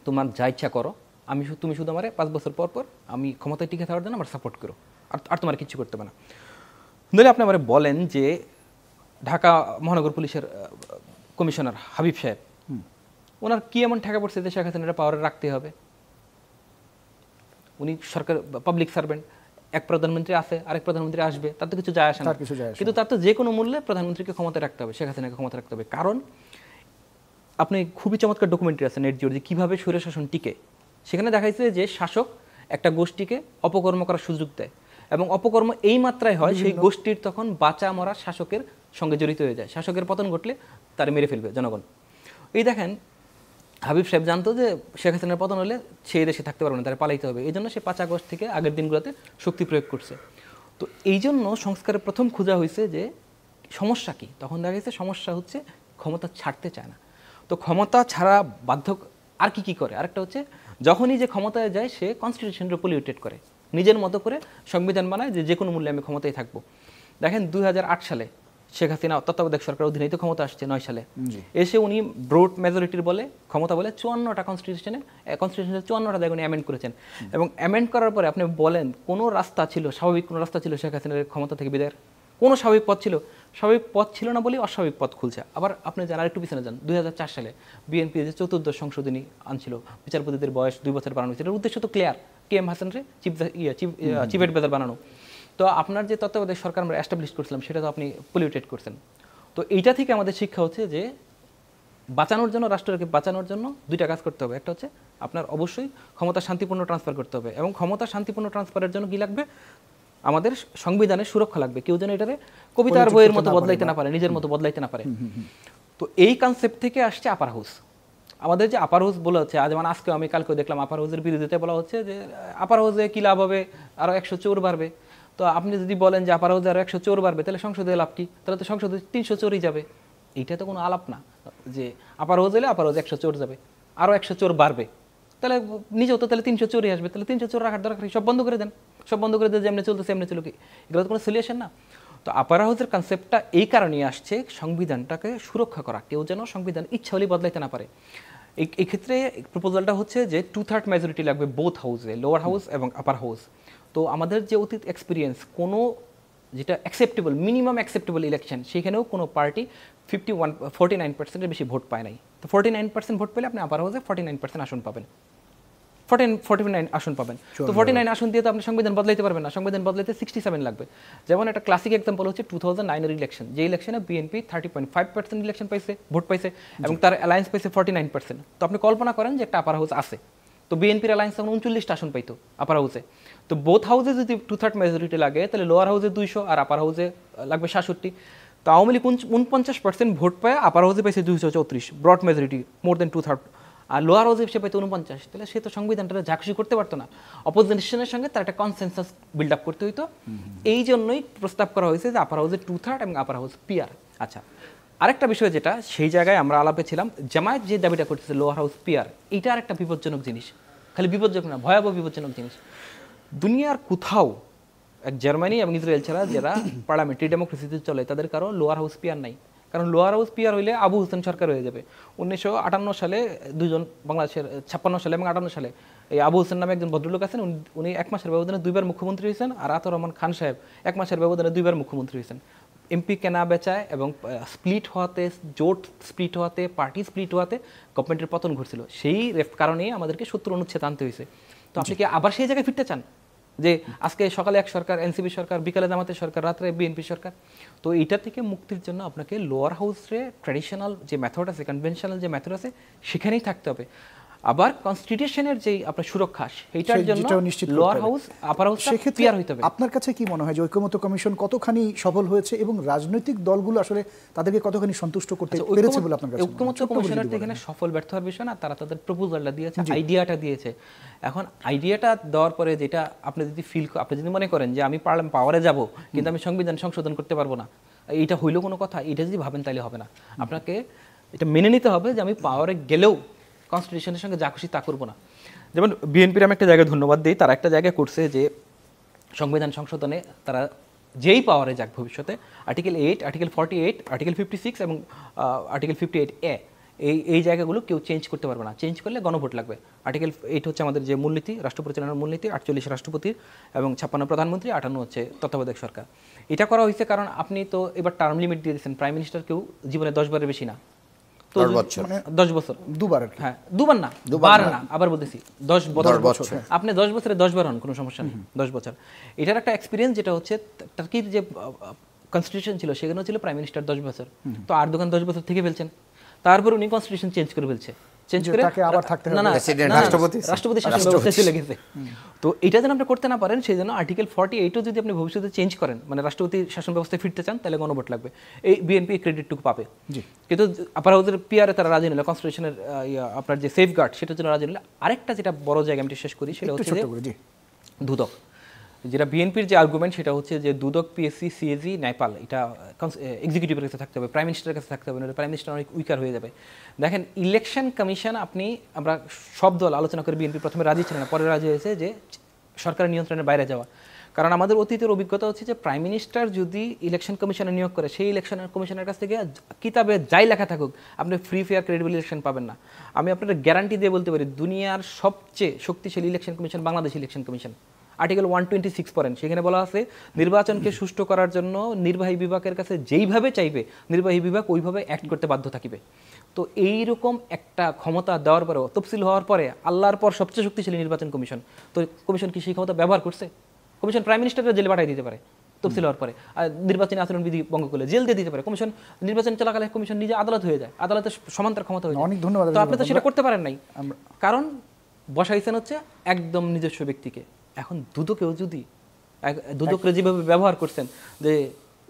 তোমার যা ইচ্ছা করো, তুমি শুধু আমার 5 বছর পর পর আমি ক্ষমতায় টিকে থাকার জন্য আমার সাপোর্ট করো, আর তোমার কিছু করতে হবে না। নইলে আপনি আমার বলেন যে ঢাকা মহানগর পুলিশের কমিশনার হাবিব সাহেব, ওনার কি এমন ঠেকা পড়ছে যে শেখ হাসিনার পাওয়ারে রাখতে হবে? উনি সরকার, পাবলিক সার্ভেন্ট, এক প্রধানমন্ত্রী আছে, আরেক প্রধানমন্ত্রী আসবে, তার তো কিছু যায় আসে না, কিন্তু তার তো যে কোনো মূল্যে প্রধানমন্ত্রীকে ক্ষমতায় রাখতে হবে, শেখ হাসিনাকে ক্ষমতায় রাখতে হবে। কারণ আপনি খুবই চমৎকার ডকুমেন্টারি আছে নেট জিওর, যে কীভাবে স্বৈরশাসন টিকে। সেখানে দেখাইছে যে শাসক একটা গোষ্ঠীকে অপকর্ম করার সুযোগ দেয়, এবং অপকর্ম এই মাত্রায় হয় সেই গোষ্ঠীর তখন বাঁচা মরা শাসকের সঙ্গে জড়িত হয়ে যায়। শাসকের পতন ঘটলে তার মেরে ফেলবে জনগণ। এই দেখেন, হাবিব সাহেব জানতো যে শেখ হাসিনার পতন হলে সে দেশে থাকতে পারবে না, তারা পালাইতে হবে। এই জন্য সে 5 আগস্ট থেকে আগের দিনগুলোতে শক্তি প্রয়োগ করছে। তো এই জন্য সংস্কারের প্রথম খোঁজা হয়েছে যে সমস্যা কি। তখন দেখা গেছে সমস্যা হচ্ছে ক্ষমতা ছাড়তে চায় না। তো ক্ষমতা ছাড়া বাধ্য আর কি করে, আরেকটা হচ্ছে যখনই যে ক্ষমতায় যায় সে কনস্টিটিউশনকে পলিউটেড করে, নিজের মতো করে সংবিধান বানায় যে কোনো মূল্যে আমি ক্ষমতায় থাকবো। দেখেন 2008 সালে শেখ হাসিনা তত্ত্বাবধায়ক সরকার অধীনে তো ক্ষমতা আসছে 9 সালে, এসে উনি ব্রড মেজরিটির বলে ক্ষমতা বলে 54টা কনস্টিটিউশনের 54টা জায়গায় অ্যামেন্ড করেছেন। এবং অ্যামেন্ড করার পরে আপনি বলেন কোনো রাস্তা ছিল, স্বাভাবিক কোনো রাস্তা ছিল শেখ হাসিনার ক্ষমতা থেকে বিদায়ের? কোনো স্বাভাবিক পথ ছিল? স্বাভাবিক পথ ছিল না বলেই অস্বাভাবিক পথ খুলছে। আবার আপনি যান আরেকটু পিছনে যান, 2004 সালে বিএনপি যে 14th সংশোধনী আনছিল, বিচারপতিদের বয়স 2 বছর বাড়ানো হয়েছিল, এর উদ্দেশ্য তো ক্লিয়ার, KM হাসানরে চিফ অ্যাডভাইজার বানানো। তো আপনার যে তত্ত্বাবধায়ক সরকার আমরা এস্টাবলিশ করছিলাম সেটা তো আপনি পলিউটেড করছেন। তো এইটা থেকে আমাদের শিক্ষা হচ্ছে যে বাঁচানোর জন্য, রাষ্ট্রকে বাঁচানোর জন্য 2টা কাজ করতে হবে। একটা হচ্ছে আপনার অবশ্যই ক্ষমতা শান্তিপূর্ণ ট্রান্সফার করতে হবে, এবং ক্ষমতা শান্তিপূর্ণ ট্রান্সফারের জন্য কি লাগবে? আমাদের সংবিধানের সুরক্ষা লাগবে, কেউ যেন এটারে কবিতার বইয়ের মতো বদলাইতে না পারে, নিজের মতো বদলাইতে না পারে। তো এই কনসেপ্ট থেকে আসছে আপার হাউস। আমাদের যে আপার হাউস বলা হচ্ছে, যেমন আজকে আমি কালকেও দেখলাম আপার হাউসের বিরোধিতা বলা হচ্ছে যে আপার হাউসে কি লাভ হবে, আরও 100 চোর বাড়বে। তো আপনি যদি বলেন যে আপার হাউসে আরও 100 চোর বাড়বে, তাহলে সংসদে লাভ কি? তাহলে তো সংসদে 300 চোরই যাবে। এইটা তো কোনো আলাপ না যে আপার হাউস এলে আপার হাউসে 100 চোর যাবে, আরও 100 চোর বাড়বে, তাহলে নিজেও তো তাহলে 300 চোরই আসবে। তাহলে 300 চোর রাখার দরকার, সব বন্ধ করে দেন, সব বন্ধ করে দেন, যেমনি চলতেছে এমনি চলুক। এগুলো তো কোনো সলিউশন না। তো আপার হাউসের কনসেপ্টটা এই কারণেই আসছে সংবিধানটাকে সুরক্ষা করা, কেউ যেন সংবিধান ইচ্ছা হলেই বদলাইতে না পারে। এই ক্ষেত্রে প্রপোজালটা হচ্ছে যে 2/3 মেজরিটি লাগবে বোথ হাউসে, লোয়ার হাউস এবং আপার হাউস। তো আমাদের যে অতীত এক্সপিরিয়েন্স, কোনো যেটা অ্যাকসেপ্টেবল, মিনিমাম অ্যাকসেপ্টেবল ইলেকশন, সেখানেও কোনো পার্টি 49%-এর বেশি ভোট পায় নাই। তো 49% ভোট পেলে আপনি আপার হাউসে 49% আসন পাবেন, 49 আসন পাবেন। তো 49 আসন দিয়ে তো আপনি সংবিধান বদলাইতে পারবেন না, সংবিধান বদলাইতে 67 লাগবে। যেমন একটা ক্লাসিক এক্সাম্পল হচ্ছে 2009-এর ইলেকশন, যে ইলেকশনে বিএনপি 30.5% ইলেকশন পাইছে, ভোট পাইছে, এবং তার অ্যালায়েন্স পাইছে 49%। তো আপনি কল্পনা করেন যে একটা আপার হাউস আছে, তো বিএনপির অ্যালায়েন্স তখন 39টা আসন পাইতো আপার হাউসে। তো বোথ হাউসে যদি 2/3 মেজরিটি লাগে, তাহলে লোয়ার হাউসে 200 আর আপার হাউসে লাগবে 67। তো আওয়ামী লীগ 49% ভোট পায়, আপার হাউসে পাইছে 234, ব্রড মেজরিটি, মোর দেন 2/3। আর লোয়ার হাউসে সে পাইতো 49, তাহলে সে তো সংবিধানটা ঝাঁকুশি করতে পারতো না। অপোজিশনের সঙ্গে তার একটা কনসেনসাস বিল্ড আপ করতে হইতো। এই জন্যই প্রস্তাব করা হয়েছে যে আপার হাউসে 2/3 এবং আপার হাউস পিআর। আচ্ছা, আরেকটা বিষয় যেটা সেই জায়গায় আমরা আলাপে ছিলাম, জামায়াত যে দাবিটা করতেছে লোয়ার হাউস পিয়ার, এইটা আরেকটা বিপজ্জনক জিনিস, খালি বিপজ্জনক না, ভয়াবহ বিপজ্জনক জিনিস। দুনিয়ার কোথাও এক জার্মানি এবং ইসরায়েল ছাড়া যারা পার্লামেন্টারি ডেমোক্রেসিতে চলে তাদের কারো লোয়ার হাউস পিয়ার নাই। কারণ লোয়ার হাউস পিয়ার হইলে আবু হোসেন সরকার হয়ে যাবে। 1958 সালে দুজন, বাংলাদেশের 56 সালে এবং 58 সালে এই আবু হোসেন নামে একজন ভদ্রলোক আছেন, উনি 1 মাসের ব্যবধানে 2বার মুখ্যমন্ত্রী হয়েছেন, আর আতর রহমান খান সাহেব 1 মাসের ব্যবধানে 2বার মুখ্যমন্ত্রী হয়েছেন। এমপি কেনা বেচায় এবং স্প্লিট হওয়াতে, জোট স্প্লিট হওয়াতে, পার্টি স্প্লিট হওয়াতে গভর্নমেন্টের পতন ঘটছিল। সেই কারণেই আমাদেরকে 70 অনুচ্ছেদ আনতে হয়েছে। তো আপনি কি আবার সেই জায়গায় ফিরতে চান যে আজকে সকালে এক সরকার এনসিপি সরকার, বিকালে জামাতের সরকার, রাত্রে বিএনপি সরকার? তো এইটা থেকে মুক্তির জন্য আপনাকে লোয়ার হাউসে ট্র্যাডিশনাল যে মেথড আছে, কনভেনশনাল যে মেথড আছে, সেখানেই থাকতে হবে। আবার কনস্টিটিউশনের যে আপনার সুরক্ষা, সেইটার জন্য লোয়ার হাউস আপার হাউস ক্লিয়ার হইতে হবে। আপনার কাছে কি মনে হয় যে ঐকমত্য কমিশন কতখানি সফল হয়েছে এবং রাজনৈতিক দলগুলো আসলে তাদেরকে কতখানি সন্তুষ্ট করতে পেরেছে বলে আপনার কাছে? ঐকমত্য কমিশনের এখানে সফল ব্যর্থ হওয়ার বিষয় না, তারা তাদের প্রপোজালটা দিয়েছে, আইডিয়াটা দিয়েছে। এখন আইডিয়াটা দেওয়ার পরে যেটা আপনি যদি আপনি যদি মনে করেন যে আমি পারলাম পাওয়ারে যাব কিন্তু আমি সংবিধান সংশোধন করতে পারবো না, এইটা হইলো কোনো কথা? এটা যদি ভাবেন তাইলে হবে না। আপনাকে এটা মেনে নিতে হবে যে আমি পাওয়ারে গেলেও কনস্টিটিউশনের সঙ্গে যা খুশি তা করবো না। যেমন বিএনপির আমি একটা জায়গায় ধন্যবাদ দিই, তারা একটা জায়গায় করছে যে সংবিধান সংশোধনে তারা যেই পাওয়ারে যাক ভবিষ্যতে, আর্টিকেল 8, আর্টিকেল 48, আর্টিকেল 56 এবং আর্টিকেল 58A, এই জায়গাগুলো কেউ চেঞ্জ করতে পারবে না। চেঞ্জ করলে গণভোট লাগবে। আর্টিকেল 8 হচ্ছে আমাদের যে মূলনীতি, রাষ্ট্র পরিচালনার মূলনীতি, 48 রাষ্ট্রপতির এবং 56 প্রধানমন্ত্রী, 58 হচ্ছে তত্ত্বাবধায়ক সরকার। এটা করা হয়েছে কারণ আপনি তো এবার টার্ম লিমিট দিয়ে দিয়েছেন, প্রাইম মিনিস্টার কেউ জীবনে 10 বারের বেশি না, 10 বছর, 2 বার। হ্যাঁ 2 বার না, বার না, আবার বলতেছি 10 বছর। আপনি 10 বছরে 10 বার হন, কোনো সমস্যা নেই, 10 বছর। এটার একটা এক্সপিরিয়েন্স যেটা হচ্ছে টার্কির যে কনস্টিটিউশন ছিল সেখানে ছিল প্রাইম মিনিস্টার 10 বছর, তো আর দোকান 10 বছর থেকে ফেলছেন। তারপর উনি কনস্টিটিউশন চেঞ্জ করে ফেলছে, চেঞ্জ করে আবার থাকতে হবে, রাষ্ট্রপতি শাসন ব্যবস্থা চলে গেছে। তো এটা যেন আপনি করতে না পারেন, সেই জন্য আর্টিকেল 48ও যদি আপনি ভবিষ্যতে চেঞ্জ করেন, মানে রাষ্ট্রপতি শাসন ব্যবস্থায় ফিরতে চান, তাহলে গণভোট লাগবে। এই বিএনপি ক্রেডিটটুকু পাবে। কিন্তু আপার হাউসের পিয়ারে তারা রাজি নিল, কনস্টিটিউশনের আপনার যে সেফগার্ড সেটার জন্য রাজি নিল। আরেকটা যেটা বড় জায়গা আমি শেষ করি, সেটা হচ্ছে দুদক। যেটা বিএনপির যে আর্গুমেন্ট সেটা হচ্ছে যে দুদক, পিএসসি, সিএজি, ন্যায়পাল, এটা এক্সিকিউটিভের কাছে থাকতে হবে, প্রাইম মিনিস্টারের কাছে থাকতে হবে, না প্রাইম মিনিস্টার অনেক উইকার হয়ে যাবে। দেখেন ইলেকশন কমিশন, আমরা সব দল আলোচনা করে বিএনপি প্রথমে রাজি ছিল না, পরে রাজি হয়েছে যে সরকারের নিয়ন্ত্রণের বাইরে যাওয়া। কারণ আমাদের অতীতের অভিজ্ঞতা হচ্ছে যে প্রাইম মিনিস্টার যদি ইলেকশন কমিশনে নিয়োগ করে, সেই ইলেকশন কমিশনের কাছ থেকে কিতাবে যাই লেখা থাকুক আপনি ফ্রি ফেয়ার ক্রেডিবল ইলেকশন পাবেন না। আমি আপনাদের গ্যারান্টি দিয়ে বলতে পারি দুনিয়ার সবচেয়ে শক্তিশালী election commission Bangladesh election commission. Article 126 পড়েন, সেখানে বলা আছে নির্বাচনকে সুষ্ঠু করার জন্য নির্বাহী বিভাগের কাছে যেইভাবে চাইবে নির্বাহী বিভাগ ওইভাবে অ্যাক্ট করতে বাধ্য থাকিবে। তো এইরকম একটা ক্ষমতা দেওয়ার পরেও, তফসিল হওয়ার পরে আল্লাহর পর সবচেয়ে শক্তিশালী নির্বাচন কমিশন, তো কমিশন কি সেই ক্ষমতা ব্যবহার করছে? কমিশন প্রাইম মিনিস্টারের জেলে পাঠিয়ে দিতে পারে তফসিল হওয়ার পরে, আর নির্বাচনী আচরণবিধি ভঙ্গ করলে জেল দিয়ে দিতে পারে। কমিশন নির্বাচন চলাকালে কমিশন নিজে আদালত হয়ে যায়, আদালতের সমান্তর ক্ষমতা হয়ে যায়। অনেক ধন্যবাদ। তো আপনি তো সেটা করতে পারেন নাই, কারণ বসাইছেন হচ্ছে একদম নিজস্ব ব্যক্তিকে। এখন দুদকেও যদি দুদকরে যেভাবে ব্যবহার করছেন যে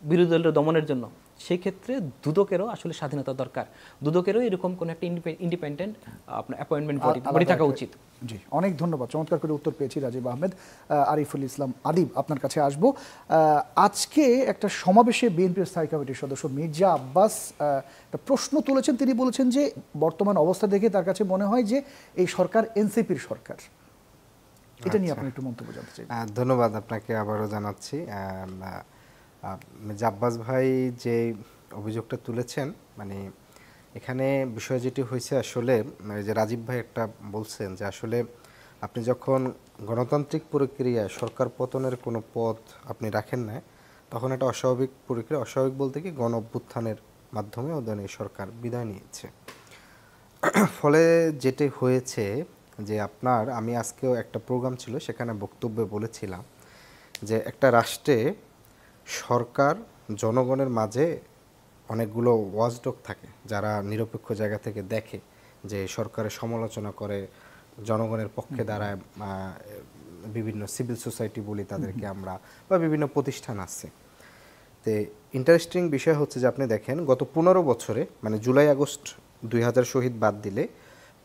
বিরোধী দলের দমনের জন্য, সেই ক্ষেত্রে দুদকেরও আসলে স্বাধীনতা দরকার। দুদকেরও এরকম কোন একটা ইন্ডিপেন্ডেন্ট আপনার অ্যাপয়েন্টমেন্ট বডি থাকা উচিত। জি, অনেক ধন্যবাদ, চমৎকার করে উত্তর পেয়েছি রাজীব আহমেদ। আরিফুল ইসলাম আদিব, আপনার কাছে আসব। আজকে একটা সমাবেশে বিএনপির স্থায়ী কমিটির সদস্য মির্জা আব্বাস একটা প্রশ্ন তুলেছেন। তিনি বলেছেন যে বর্তমান অবস্থা দেখে তার কাছে মনে হয় যে এই সরকার এনসিপির সরকার। এটা নিয়ে আপনি একটু মন্তব্য জানতে চাই। ধন্যবাদ আপনাকে আবারও জানাচ্ছি। আব্বাস ভাই যে অভিযোগটা তুলেছেন, মানে এখানে বিষয় যেটি হয়েছে আসলে যে রাজীব ভাই একটা বলছেন যে আসলে আপনি যখন গণতান্ত্রিক প্রক্রিয়ায় সরকার পতনের কোনো পথ আপনি রাখেন না, তখন একটা অস্বাভাবিক প্রক্রিয়া, অস্বাভাবিক বলতে কি গণ অভ্যুত্থানের মাধ্যমে ওদের এই সরকার বিদায় নিয়েছে। ফলে যেটি হয়েছে যে আমি আজকেও একটা প্রোগ্রাম ছিল, সেখানে বক্তব্যে বলেছিলাম যে একটা রাষ্ট্রে সরকার জনগণের মাঝে অনেকগুলো ওয়াচডগ থাকে, যারা নিরপেক্ষ জায়গা থেকে দেখে, যে সরকারের সমালোচনা করে, জনগণের পক্ষে দাঁড়ায়, বিভিন্ন সিভিল সোসাইটি বলি তাদেরকে আমরা, বা বিভিন্ন প্রতিষ্ঠান আছে। তো ইন্টারেস্টিং বিষয় হচ্ছে যে আপনি দেখেন গত 15 বছরে, মানে জুলাই আগস্ট 2000 শহীদ বাদ দিলে,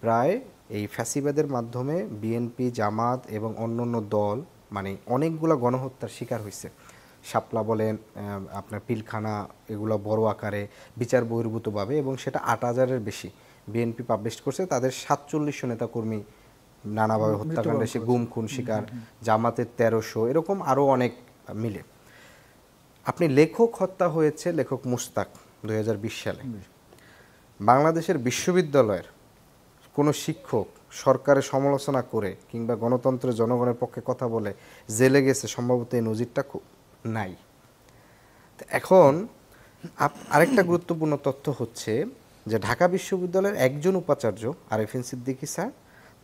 প্রায় এই ফ্যাসিবাদের মাধ্যমে বিএনপি, জামাত এবং অন্যান্য দল মানে অনেকগুলো গণহত্যার শিকার হয়েছে। শাপলা বলেন, আপনার পিলখানা, এগুলো বড় আকারে বিচার বহির্ভূতভাবে, এবং সেটা 8,000-এর বেশি বিএনপি পাবলিশ করছে। তাদের 47 নেতাকর্মী নানাভাবে হত্যাকাণ্ডে সে গুম খুন শিকার, জামাতের 1300, এরকম আরও অনেক মিলে। আপনি লেখক হত্যা হয়েছে, লেখক মুস্তাক 2020 সালে। বাংলাদেশের বিশ্ববিদ্যালয়ের কোনো শিক্ষক সরকারের সমালোচনা করে কিংবা গণতন্ত্রের জনগণের পক্ষে কথা বলে জেলে গেছে, সম্ভবত এই নজিরটা খুব নাই। এখন আরেকটা গুরুত্বপূর্ণ তথ্য হচ্ছে যে ঢাকা বিশ্ববিদ্যালয়ের একজন উপাচার্য আরেফিন সিদ্দিকী স্যার,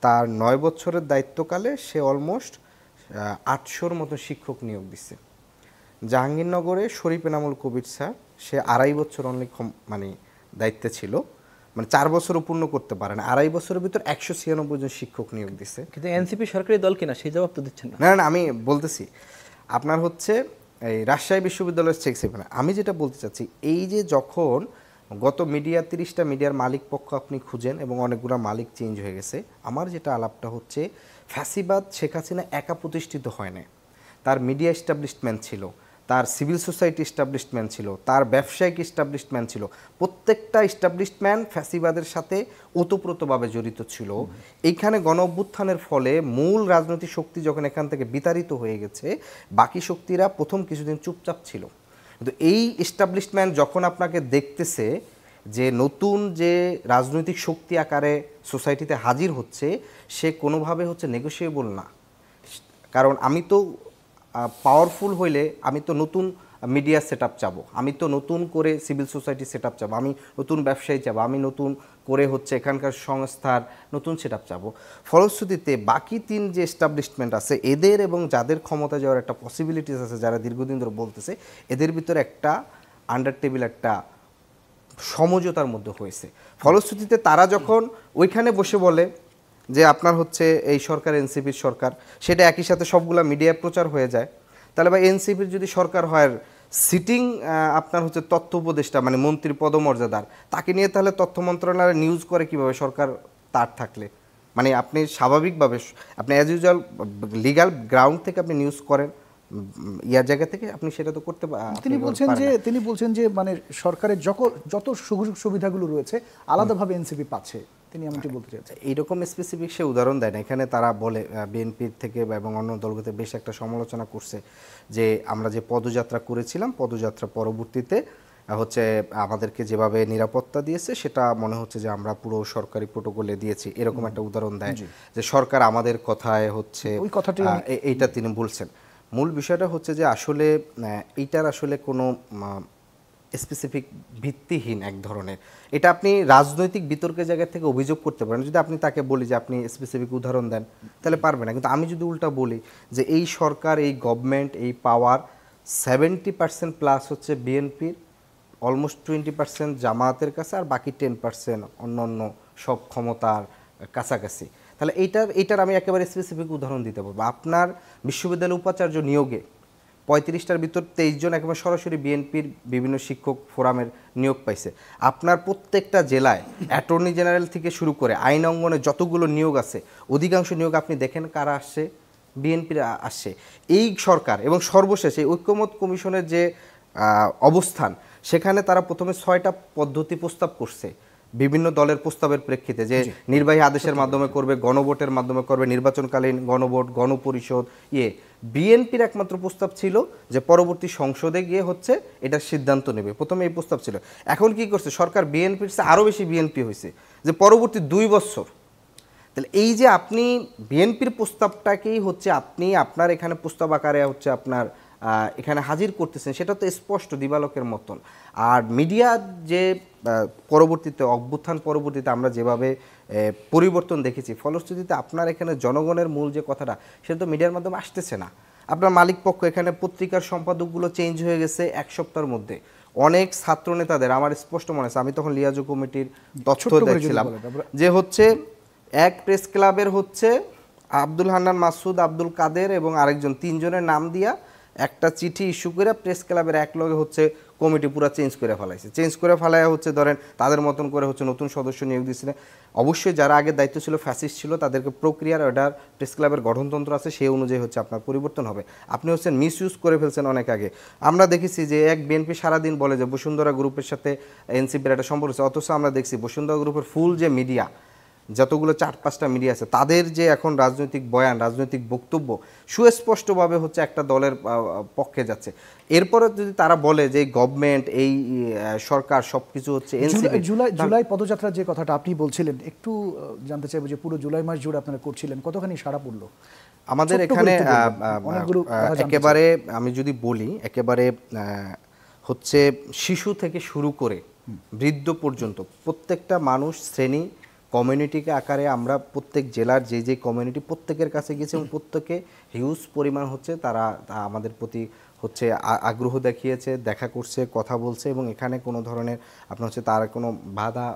তার 9 বছরের দায়িত্বকালে সে অলমোস্ট 800-র মতো শিক্ষক নিয়োগ দিচ্ছে। জাহাঙ্গীরনগরে শরীফ এনামুল কবির স্যার, সে 2.5 বছর অনলি মানে দায়িত্বে ছিল, মানে 4 বছরও পূর্ণ করতে পারে না, 2.5 বছরের ভিতর 196 জন শিক্ষক নিয়োগ দিচ্ছে। কিন্তু এনসিপি সরকারি দল কিনা সেই জবাব তো দিচ্ছেন না। না না, আমি বলতেছি আপনার হচ্ছে এই রাজশাহী বিশ্ববিদ্যালয়ের চেক সেভেন। আমি যেটা বলতে চাচ্ছি, এই যে যখন গত মিডিয়া 30টা মিডিয়ার মালিক পক্ষ আপনি খুঁজেন এবং অনেকগুলো মালিক চেঞ্জ হয়ে গেছে, আমার যেটা আলাপটা হচ্ছে ফ্যাসিবাদ শেখ হাসিনা একা প্রতিষ্ঠিত হয় না, তার মিডিয়া এস্টাবলিশমেন্ট ছিল, তার সিভিল সোসাইটি এস্টাবলিশমেন্ট ছিল, তার ব্যবসায়িক এস্টাবলিশমেন্ট ছিল। প্রত্যেকটা এস্টাবলিশমেন্ট ফ্যাসিবাদের সাথে ওতপ্রোতভাবে জড়িত ছিল। এইখানে গণ অভ্যুত্থানের ফলে মূল রাজনৈতিক শক্তি যখন এখান থেকে বিতাড়িত হয়ে গেছে, বাকি শক্তিরা প্রথম কিছুদিন চুপচাপ ছিল। কিন্তু এই এস্টাবলিশমেন্ট যখন আপনাকে দেখতেছে যে নতুন যে রাজনৈতিক শক্তি আকারে সোসাইটিতে হাজির হচ্ছে, সে কোনোভাবে হচ্ছে নেগোশিয়েবল না। কারণ আমি তো পাওয়ারফুল হইলে আমি তো নতুন মিডিয়া সেট আপ চাবো, আমি তো নতুন করে সিভিল সোসাইটি সেট আপ চাবো, আমি নতুন ব্যবসায়ী চাবো, আমি নতুন করে হচ্ছে এখানকার সংস্থার নতুন সেট আপ চাবো। ফলশ্রুতিতে বাকি 3 যে এস্টাবলিশমেন্ট আছে, এদের এবং যাদের ক্ষমতা যাওয়ার একটা পসিবিলিটিস আছে, যারা দীর্ঘদিন ধরে বলতেছে, এদের ভিতরে একটা আন্ডার টেবিল একটা সমঝোতার মধ্যে হয়েছে। ফলশ্রুতিতে তারা যখন ওইখানে বসে বলে যে আপনার হচ্ছে এই সরকার এনসিপির সরকার, সেটা একই সাথে সবগুলা মিডিয়ায় প্রচার হয়ে যায়, তাহলে বা এনসিপির যদি সরকার হয়, সিটিং আপনার হচ্ছে তথ্য উপদেষ্টা মানে মন্ত্রী পদমর্যাদার, তাকে নিয়ে তাহলে তথ্য মন্ত্রণালয় নিউজ করে কিভাবে সরকার তার থাকলে? মানে আপনি স্বাভাবিকভাবে আপনি অ্যাজ ইউজুয়াল লিগ্যাল গ্রাউন্ড থেকে আপনি নিউজ করেন, ইয়ার জায়গা থেকে আপনি সেটা তো করতে তিনি বলছেন যে মানে সরকারের যত সুযোগ সুবিধাগুলো রয়েছে আলাদাভাবে এনসিপি পাচ্ছে, তিনি এমনটি বলতে চাচ্ছেন। এইরকম স্পেসিফিক সে উদাহরণ দেয় না। এখানে তারা বলে বিএনপির থেকে এবং অন্য দলগুলোতে বেশ একটা সমালোচনা করছে যে আমরা যে পদযাত্রা করেছিলাম, পদযাত্রা পরবর্তীতে হচ্ছে আমাদেরকে যেভাবে নিরাপত্তা দিয়েছে সেটা মনে হচ্ছে যে আমরা পুরো সরকারি প্রোটোকলে দিয়েছি, এরকম একটা উদাহরণ দেয় যে সরকার আমাদের কথায় হচ্ছে ওই কথাটি এইটা তিনি বলছেন। মূল বিষয়টা হচ্ছে যে আসলে এইটার আসলে কোনো স্পেসিফিক ভিত্তিহীন এক ধরনের, এটা আপনি রাজনৈতিক বিতর্কের জায়গা থেকে অভিযোগ করতে পারেন। যদি আপনি তাকে বলি যে আপনি স্পেসিফিক উদাহরণ দেন, তাহলে পারবে না। কিন্তু আমি যদি উল্টা বলি যে এই সরকার, এই গভর্নমেন্ট, এই পাওয়ার 70% প্লাস হচ্ছে বিএনপির, অলমোস্ট 20% জামায়াতের কাছে, আর বাকি 10% অন্য অন্য সব ক্ষমতার কাছাকাছি, তাহলে এইটার আমি একেবারে স্পেসিফিক উদাহরণ দিতে পারবো। আপনার বিশ্ববিদ্যালয় উপাচার্য নিয়োগে 35টার ভিতর 23 জন একেবারে সরাসরি বিএনপির বিভিন্ন শিক্ষক ফোরামের নিয়োগ পাইছে। আপনার প্রত্যেকটা জেলায় অ্যাটর্নি জেনারেল থেকে শুরু করে আইন অঙ্গনে যতগুলো নিয়োগ আছে, অধিকাংশ নিয়োগ আপনি দেখেন কারা আসছে, বিএনপির আসছে। এই সরকার এবং সর্বশেষ এই ঐক্যমত কমিশনের যে অবস্থান, সেখানে তারা প্রথমে 6টা পদ্ধতি প্রস্তাব করছে বিভিন্ন দলের প্রস্তাবের প্রেক্ষিতে, যে নির্বাহী আদেশের মাধ্যমে করবে, গণভোটের মাধ্যমে করবে, নির্বাচনকালীন গণভোট, গণপরিষদ। বিএনপির একমাত্র প্রস্তাব ছিল যে পরবর্তী সংসদে গিয়ে হচ্ছে এটার সিদ্ধান্ত নেবে, প্রথমে এই প্রস্তাব ছিল। এখন কি করছে সরকার, বিএনপির চেয়ে আরও বেশি বিএনপি হয়েছে, যে পরবর্তী 2 বছর। তাহলে এই যে আপনি বিএনপির প্রস্তাবটাকেই হচ্ছে আপনি আপনার এখানে প্রস্তাব আকারে হচ্ছে আপনার এখানে হাজির করতেছেন, সেটা তো স্পষ্ট দিবালোকের মতন। আর মিডিয়া যে পরবর্তীতে অভ্যুত্থান পরবর্তীতে আমরা যেভাবে পরিবর্তন দেখেছি, ফলশ্রুতিতে আপনার এখানে জনগণের মূল যে কথাটা, সেটা তো মিডিয়ার মাধ্যমে আসতেছে না। আপনার মালিক পক্ষ এখানে পত্রিকার সম্পাদকগুলো চেঞ্জ হয়ে গেছে 1 সপ্তাহের মধ্যে। অনেক ছাত্র নেতাদের আমার স্পষ্ট মনে আছে, আমি তখন লিয়াজু কমিটির তথ্য দেখছিলাম যে হচ্ছে এক প্রেস ক্লাবের হচ্ছে আব্দুল হান্নান মাসুদ, আব্দুল কাদের এবং আরেকজন, 3 জনের নাম দিয়া একটা চিঠি ইস্যু করে প্রেস ক্লাবের এক লগে হচ্ছে কমিটি পুরো চেঞ্জ করে ফেলাইছে। চেঞ্জ করে ফেলায় হচ্ছে ধরেন তাদের মতন করে হচ্ছে নতুন সদস্য নিয়োগ দিয়েছিলেন। অবশ্যই যারা আগে দায়িত্ব ছিল ফ্যাসিস্ট ছিল, তাদেরকে প্রক্রিয়ার অর্ডার প্রেস ক্লাবের গঠনতন্ত্র আছে, সেই অনুযায়ী হচ্ছে আপনার পরিবর্তন হবে। আপনি হচ্ছেন মিসইউজ করে ফেলছেন অনেক আগে। আমরা দেখেছি যে এক বিএনপি সারাদিন বলে যে বসুন্ধরা গ্রুপের সাথে এনসিপির একটা সম্পর্ক আছে, অথচ আমরা দেখছি বসুন্ধরা গ্রুপের ফুল যে মিডিয়া, যতগুলো 4-5টা মিডিয়া আছে, তাদের যে এখন রাজনৈতিক বয়ান, রাজনৈতিক বক্তব্য সুস্পষ্টভাবে হচ্ছে একটা দলের পক্ষে যাচ্ছে। এরপরে যদি তারা বলে যে গভর্নমেন্ট, এই সরকার সবকিছু হচ্ছে এনসিপি। জুলাই পদযাত্রার যে কথাটা আপনি বলছিলেন, একটু জানতে চাইবো যে পুরো জুলাই মাস জুড়ে আপনারা করছিলেন, কতখানি সাড়া পড়লো? আমাদের এখানে একেবারে আমি যদি বলি, একেবারে হচ্ছে শিশু থেকে শুরু করে বৃদ্ধ পর্যন্ত প্রত্যেকটা মানুষ, শ্রেণী, কমিউনিটিকে আকারে আমরা প্রত্যেক জেলার যে যে কমিউনিটি প্রত্যেকের কাছে গেছি এবং প্রত্যেকে হিউজ পরিমাণ হচ্ছে তারা আমাদের প্রতি হচ্ছে আগ্রহ দেখিয়েছে, দেখা করছে, কথা বলছে এবং এখানে কোনো ধরনের আপনার হচ্ছে তার কোনো বাধা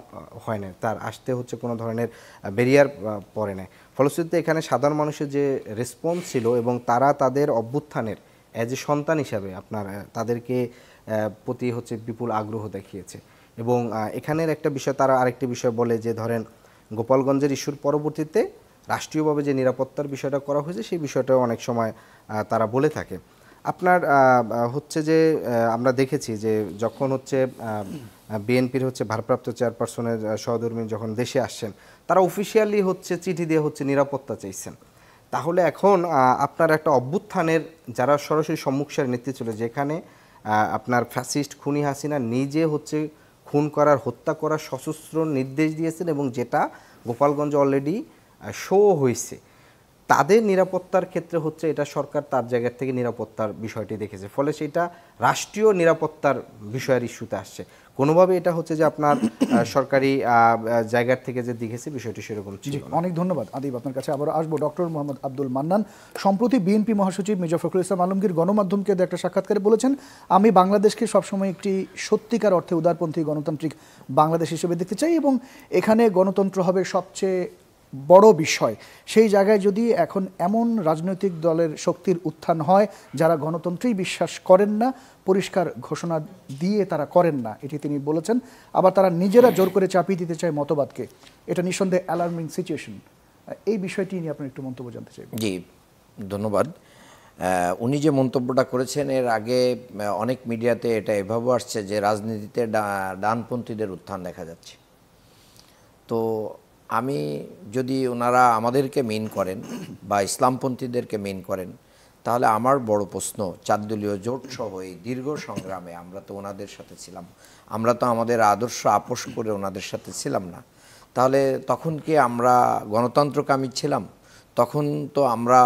হয় না, তার আসতে হচ্ছে কোনো ধরনের ব্যারিয়ার পড়ে না। ফলশ্রুতিতে এখানে সাধারণ মানুষের যে রেসপন্স ছিল এবং তারা তাদের অভ্যুত্থানের অ্যাজ এ সন্তান হিসাবে আপনার তাদেরকে প্রতি হচ্ছে বিপুল আগ্রহ দেখিয়েছে। এবং এখানের একটা বিষয়, তারা আরেকটি বিষয় বলে যে ধরেন গোপালগঞ্জের ইস্যুর পরবর্তীতে রাষ্ট্রীয়ভাবে যে নিরাপত্তার বিষয়টা করা হয়েছে, সেই বিষয়টাও অনেক সময় তারা বলে থাকে। আপনার হচ্ছে যে আমরা দেখেছি যে যখন হচ্ছে বিএনপির হচ্ছে ভারপ্রাপ্ত চেয়ারপারসনের সহধর্মী যখন দেশে আসছেন, তারা অফিসিয়ালি হচ্ছে চিঠি দিয়ে হচ্ছে নিরাপত্তা চাইছেন। তাহলে এখন আপনার একটা অভ্যুত্থানের যারা সরাসরি সম্মুখসারের নেতৃত্ব ছিল, যেখানে আপনার ফ্যাসিস্ট খুনি হাসিনা নিজে হচ্ছে খুন করার, হত্যা করার সশস্ত্র নির্দেশ দিয়েছেন এবং যেটা গোপালগঞ্জে অলরেডি শো হয়েছে, তাদের নিরাপত্তার ক্ষেত্রে হচ্ছে এটা সরকার তার জায়গা থেকে নিরাপত্তার বিষয়টি দেখেছে, ফলে সেটা রাষ্ট্রীয় নিরাপত্তার বিষয়ের ইস্যুতে আসছে। কোনোভাবে এটা হচ্ছে যে আপনার সরকারি জায়গার থেকে যে দেখেছে বিষয়টি সেরকম ছিল। অনেক ধন্যবাদ আদিব, আপনার কাছে আবারও আসবো। ডক্টর মোহাম্মদ আব্দুল মান্নান, সম্প্রতি বিএনপি মহাসচিব মির্জা ফখরুল ইসলাম আলমগীর গণমাধ্যমকে একটা সাক্ষাৎকারে বলেছেন, আমি বাংলাদেশকে সবসময় একটি সত্যিকার অর্থে উদারপন্থী গণতান্ত্রিক বাংলাদেশ হিসেবে দেখতে চাই এবং এখানে গণতন্ত্র হবে সবচেয়ে বড় বিষয়। সেই জায়গায় যদি এখন এমন রাজনৈতিক দলের শক্তির উত্থান হয় যারা গণতন্ত্রেই বিশ্বাস করেন না, পরিষ্কার ঘোষণা দিয়ে তারা করেন না, এটি তিনি বলেছেন। আবার তারা নিজেরা জোর করে চাপিয়ে দিতে চায় মতবাদকে, এটা নিঃসন্দেহে অ্যালার্মিং সিচুয়েশন। এই বিষয়টি নিয়ে আপনার একটু মন্তব্য জানতে চাই। জি, ধন্যবাদ। উনি যে মন্তব্যটা করেছেন, এর আগে অনেক মিডিয়াতে এটা এভাবেও আসছে যে রাজনীতিতে ডানপন্থীদের উত্থান দেখা যাচ্ছে। তো আমি যদি ওনারা আমাদেরকে মেইন করেন বা ইসলামপন্থীদেরকে মেইন করেন, তাহলে আমার বড় প্রশ্ন, 4 দলীয় জোট সহ এই দীর্ঘ সংগ্রামে আমরা তো ওনাদের সাথে ছিলাম, আমরা তো আমাদের আদর্শ আপোষ করে ওনাদের সাথে ছিলাম না, তাহলে তখন কি আমরা গণতন্ত্রকামী ছিলাম? তখন তো আমরা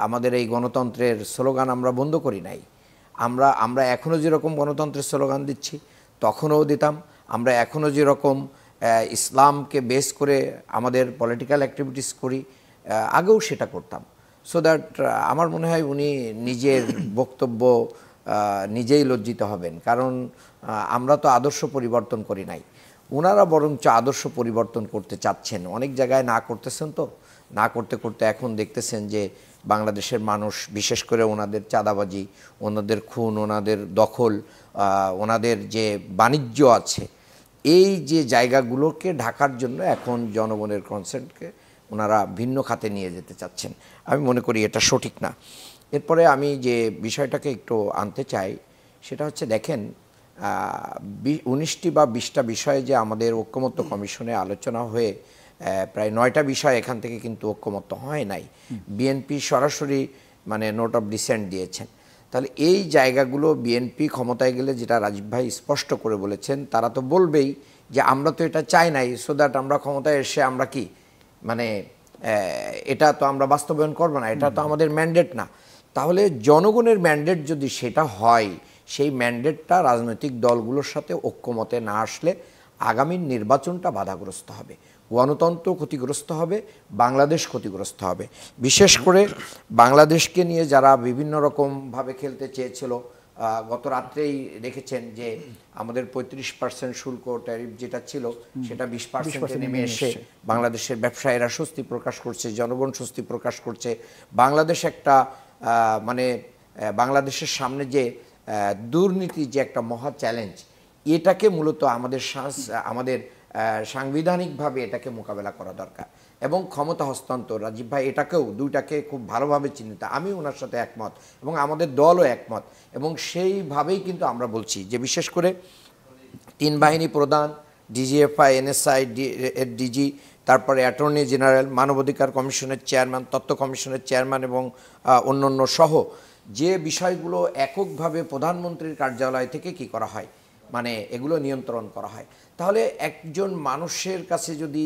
আমাদের এই গণতন্ত্রের স্লোগান আমরা বন্ধ করি নাই। আমরা এখনও যেরকম গণতন্ত্রের স্লোগান দিচ্ছি তখনও দিতাম। আমরা এখনও যেরকম ইসলামকে বেস করে আমাদের পলিটিক্যাল অ্যাক্টিভিটিস করি, আগেও সেটা করতাম। সো দ্যাট আমার মনে হয় উনি নিজের বক্তব্য নিজেই লজ্জিত হবেন, কারণ আমরা তো আদর্শ পরিবর্তন করি নাই, ওনারা বরঞ্চ আদর্শ পরিবর্তন করতে চাচ্ছেন। অনেক জায়গায় না করতেছেন, তো না করতে করতে এখন দেখতেছেন যে বাংলাদেশের মানুষ, বিশেষ করে ওনাদের চাঁদাবাজি, ওনাদের খুন, ওনাদের দখল, ওনাদের যে বাণিজ্য আছে, এই যে জায়গাগুলোকে ঢাকার জন্য এখন জনগণের কনসেন্টকে ওনারা ভিন্ন খাতে নিয়ে যেতে চাচ্ছেন। আমি মনে করি এটা সঠিক না। এরপরে আমি যে বিষয়টাকে একটু আনতে চাই সেটা হচ্ছে, দেখেন 19টি বা 20টা বিষয়ে যে আমাদের ঐক্যমত্য কমিশনে আলোচনা হয়ে প্রায় 9টা বিষয় এখান থেকে কিন্তু ঐক্যমত্য হয় নাই। বিএনপি সরাসরি মানে নোট অফ ডিসেন্ট দিয়েছেন। তাহলে এই জায়গাগুলো বিএনপি ক্ষমতায় গেলে, যেটা রাজীব ভাই স্পষ্ট করে বলেছেন, তারা তো বলবেই যে আমরা তো এটা চাই নাই, সো দ্যাট আমরা ক্ষমতায় এসে আমরা কি মানে এটা তো আমরা বাস্তবায়ন করবো না, এটা তো আমাদের ম্যান্ডেট না। তাহলে জনগণের ম্যান্ডেট যদি সেটা হয়, সেই ম্যান্ডেটটা রাজনৈতিক দলগুলোর সাথে ঐক্যমতে না আসলে আগামী নির্বাচনটা বাধাগ্রস্ত হবে, গণতন্ত্র ক্ষতিগ্রস্ত হবে, বাংলাদেশ ক্ষতিগ্রস্ত হবে। বিশেষ করে বাংলাদেশকে নিয়ে যারা বিভিন্ন রকমভাবে খেলতে চেয়েছিল, গত রাত্রেই দেখেছেন যে আমাদের 35% শুল্ক ট্যারিফ যেটা ছিল সেটা 20% নেমে এসে বাংলাদেশের ব্যবসায়ীরা স্বস্তি প্রকাশ করছে, জনগণ স্বস্তি প্রকাশ করছে। বাংলাদেশ একটা মানে বাংলাদেশের সামনে যে দুর্নীতি যে একটা মহা চ্যালেঞ্জ, এটাকে মূলত আমাদের সাংবিধানিকভাবে এটাকে মোকাবেলা করা দরকার এবং ক্ষমতা হস্তান্তর, রাজীব ভাই এটাকেও দুইটাকে খুব ভালোভাবে চিহ্নিত, আমি ওনার সাথে একমত এবং আমাদের দলও একমত এবং সেইভাবেই কিন্তু আমরা বলছি যে বিশেষ করে 3 বাহিনী প্রধান, ডিজিএফআই, এনএসআই, ডিজি, তারপরে অ্যাটর্নি জেনারেল, মানবাধিকার কমিশনের চেয়ারম্যান, তথ্য কমিশনের চেয়ারম্যান এবং অন্যান্য সহ যে বিষয়গুলো এককভাবে প্রধানমন্ত্রীর কার্যালয় থেকে কি করা হয়, মানে এগুলো নিয়ন্ত্রণ করা হয়, তাহলে একজন মানুষের কাছে যদি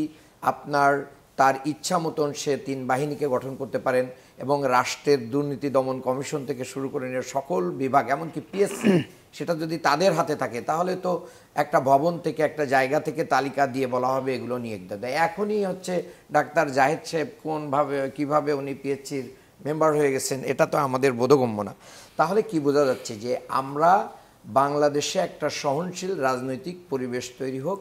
আপনার তার ইচ্ছা মতন সে 3 বাহিনীকে গঠন করতে পারেন এবং রাষ্ট্রের দুর্নীতি দমন কমিশন থেকে শুরু করে নিয়ে সকল বিভাগ, এমনকি পিএসসি, সেটা যদি তাদের হাতে থাকে তাহলে তো একটা ভবন থেকে একটা জায়গা থেকে তালিকা দিয়ে বলা হবে এগুলো নিয়োগ দেয়। এখনই হচ্ছে ডাক্তার জাহেদ সাহেব কিভাবে উনি পিএসসির মেম্বার হয়ে গেছেন এটা তো আমাদের বোধগম্য না। তাহলে কি বোঝা যাচ্ছে যে আমরা বাংলাদেশে একটা সহনশীল রাজনৈতিক পরিবেশ তৈরি হোক,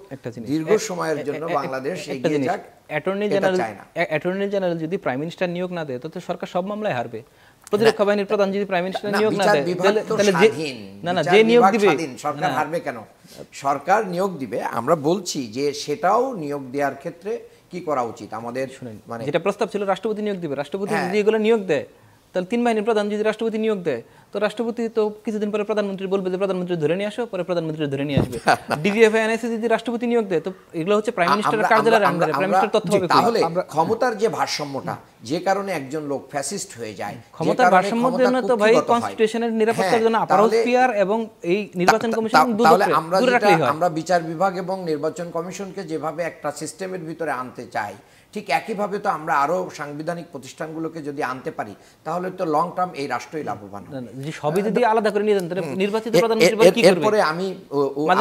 দীর্ঘ সময়ের জন্য বাংলাদেশ এগিয়ে যাক। অ্যাটর্নি জেনারেল যদি প্রাইম মিনিস্টার নিয়োগ না দেয় তো সরকার সব মামলায় হারবে। প্রতিরক্ষা বাহিনীর প্রধান যদি প্রাইম মিনিস্টার নিয়োগ না দেয় তাহলে যে নিয়োগ দিবে সরকার হারবে কেন? সরকার নিয়োগ দিবে। আমরা বলছি যে সেটাও নিয়োগ দেওয়ার ক্ষেত্রে কি করা উচিত আমাদের, মানে যেটা প্রস্তাব ছিল রাষ্ট্রপতি নিয়োগ দিবে, রাষ্ট্রপতি যদি এগুলো নিয়োগ দেয় তাহলে 3 বাহিনীর প্রধান যদি রাষ্ট্রপতি নিয়োগ দেয় তো রাষ্ট্রপতি তো কিছুদিন পরে প্রধানমন্ত্রী বলবে যে প্রধানমন্ত্রী ধরে নিয়ে আসো, পরে প্রধানমন্ত্রী ধরে নিয়ে আসবে। ডিজিএফআই, এনআইসি যদি রাষ্ট্রপতি নিয়োগ দেয় তো এগুলো হচ্ছে প্রাইম মিনিস্টারের কার্যালয়ের আন্ডারে, প্রাইম মিনিস্টার তথ্য হবে। তাহলে ক্ষমতার যে ভারসাম্যটা, যে কারণে একজন লোক ফ্যাসিস্ট হয়ে যায়, ক্ষমতার ভারসাম্যের জন্য তো ভাই কনস্টিটিউশনের নিরাপত্তার জন্য আপারস পিআর এবং এই নির্বাচন কমিশন আমরা বিচার বিভাগ এবং নির্বাচন কমিশনকে যেভাবে একটা সিস্টেমের ভিতরে আনতে চাই, ঠিক একইভাবে তো আমরা আরো সাংবিধানিক প্রতিষ্ঠানগুলোকে যদি আনতে পারি তাহলে তো লং টার্ম এই রাষ্ট্রই লাভবান হবে। সবই যদি আলাদা করে নিয়ে যান তাহলে নির্বাচিত প্রধানমন্ত্রী কি করবে? এরপরে আমি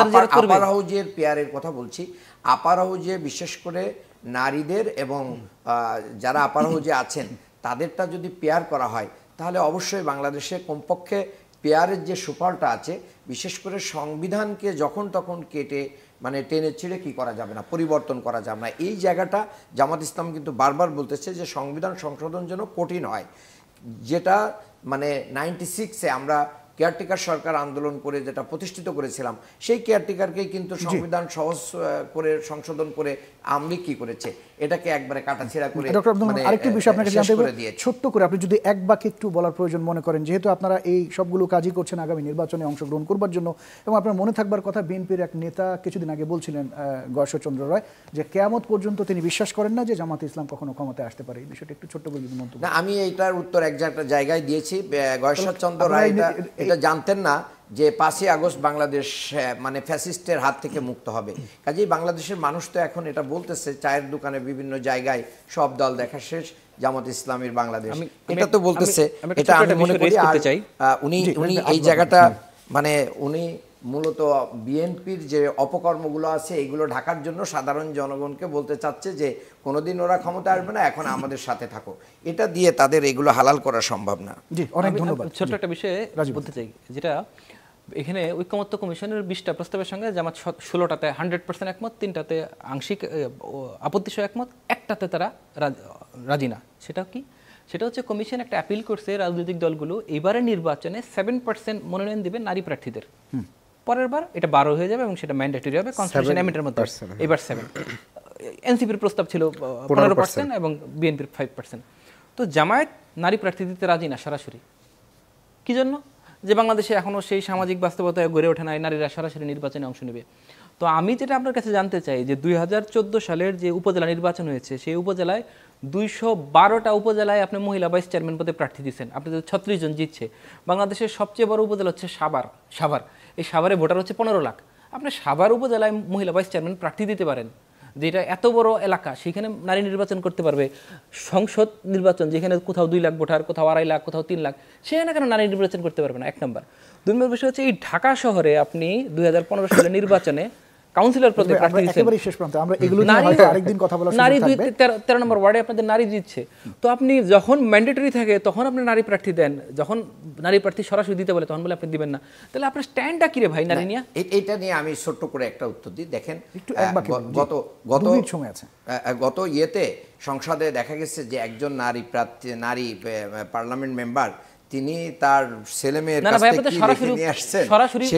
আপার হাউজের পিআরের কথা বলছি। আপার হাউজে বিশেষ করে নারীদের এবং যারা আপার হাউজে আছেন তাদেরটা যদি পেয়ার করা হয় তাহলে অবশ্যই বাংলাদেশে কমপক্ষে পেয়ারের যে সুফলটা আছে, বিশেষ করে সংবিধানকে যখন তখন কেটে মানে টেনে ছিঁড়ে কি করা যাবে না, পরিবর্তন করা যাবে না। এই জায়গাটা জামাত ইসলাম কিন্তু বারবার বলতেছে যে সংবিধান সংশোধন যেন কঠিন হয়, যেটা মানে 96-এ আমরা কেয়ারটেকার সরকার আন্দোলন করে যেটা প্রতিষ্ঠিত করেছিলাম, সেই কেয়ারটেকারকে কিন্তু সংবিধান সহজ করে সংশোধন করে আমলি কি করেছে, এটাকে একবারে কাটাছেঁড়া করে। আরেকটি বিষয় আপনাকে জানতে হবে ছোট্ট করে, আপনি যদি এক বাক্যে একটু বলার প্রয়োজন মনে করেন, যেহেতু আপনারা এই সবগুলো কাজই করছেন আগামী নির্বাচনে অংশগ্রহণ করবার জন্য, এবং আপনার মনে থাকবার কথা বিএনপির এক নেতা কিছুদিন আগে বলছিলেন, গয়েশ্বরচন্দ্র রায়, যে কিয়ামত পর্যন্ত তিনি বিশ্বাস করেন না যে জামাত ইসলাম কখনো ক্ষমতায় আসতে পারে। এই বিষয়টা একটু ছোট্ট করে যদি মন্তব্য। না, আমি এইটার উত্তর এক জায়গায় দিয়েছি। গয়েশ্বরচন্দ্র রায় এটা জানতেন না যে 5ই আগস্ট বাংলাদেশ মানে ফ্যাসিস্টের হাত থেকে মুক্ত হবে। কাজেই বাংলাদেশের মানুষ তো এখন এটা বলতেছে, চায়ের দোকানে বিভিন্ন জায়গায় সব দল দেখা শেষ, জামাত ইসলামীর বাংলাদেশ, এটা তো বলতেছে। এটা আমি মনে করি উনি এই জায়গাটা মানে উনি মূলত বিএনপির যে অপকর্মগুলো আছে এইগুলো ঢাকার জন্য সাধারণ জনগণকে বলতে চাচ্ছে যে কোনোদিন ওরা ক্ষমতা আসবে না, এখন আমাদের সাথে থাকো। এটা দিয়ে তাদের এগুলো হালাল করা সম্ভব না। জি, অনেক ধন্যবাদ। ছোট্ট একটা বিষয়ে বলতে চাই, যেটা এখানে ঐকমত্য কমিশনের 20টা প্রস্তাবের সঙ্গে জামাত 16টাতে 100% একমত, 3টাতে আংশিক আপত্তি সহ একমত, একটাতে তারা রাজি না। সেটা কি? সেটা হচ্ছে কমিশন একটা অ্যাপিল করছে রাজনৈতিক দলগুলো এবারে নির্বাচনে 7% মনোনয়ন দিবে নারী প্রার্থীদের, পরের বার এটা 12 হয়ে যাবে এবং সেটা ম্যান্ডেটরি হবে কনস্টিটিউশন অ্যামেন্ডের মধ্যে। এবার 7, এনসিপির প্রস্তাব ছিল 15% এবং বিএনপির 5%। তো জামায়াত নারী প্রার্থী দিতে রাজি না সরাসরি। কি জন্য? যে বাংলাদেশে এখনো সেই সামাজিক বাস্তবতায় গড়ে ওঠে নাই নারীরা সরাসরি নির্বাচনে অংশ নেবে। তো আমি যেটা আপনার কাছে জানতে চাই যে 2014 সালের যে উপজেলা নির্বাচন হয়েছে সেই উপজেলায় 212টা উপজেলায় আপনি মহিলা ভাইস চেয়ারম্যান পদে প্রার্থী দিচ্ছেন, আপনাদের 36 জন জিতছে। বাংলাদেশের সবচেয়ে বড় উপজেলা হচ্ছে সাভার। এই সাভারে ভোটার হচ্ছে 15 লাখ। আপনি সাভার উপজেলায় মহিলা ভাইস চেয়ারম্যান প্রার্থী দিতে পারেন, যেটা এত বড় এলাকা, সেখানে নারী নির্বাচন করতে পারবে। সংসদ নির্বাচন যেখানে কোথাও 2 লাখ ভোটার, কোথাও 2.5 লাখ, কোথাও 3 লাখ, সেখানে কেন নারী নির্বাচন করতে পারবে না? 1 নম্বর। 2 নম্বর বিষয় হচ্ছে এই ঢাকা শহরে আপনি 2015 সালের নির্বাচনে কাউন্সিলর পদে প্রার্থী দিচ্ছেন, নারী 13 নম্বর ওয়ার্ডে আপনাদের নারী দিচ্ছে। তো আপনি যখন ম্যান্ডেটরি থাকে তখন আপনি নারী প্রার্থী দেন, যখন নারী প্রার্থী সরাসরি দিতে বলে তখন বলে আপনি দিবেন না। তাহলে আপনার স্ট্যান্ডটা কি রে ভাই নারী নিয়ে? এটা নিয়ে আমি ছোট্ট করে একটা উত্তর দিই। দেখেন, গত ইয়েতে সংসদে দেখা গেছে যে একজন নারী পার্লামেন্ট মেম্বার তিনি তার ছেলে মেয়ের না, কাছ ভাই, থেকে আপনি তো কি সরাসরি- লিখে নিয়ে আসছেন সরাসরি-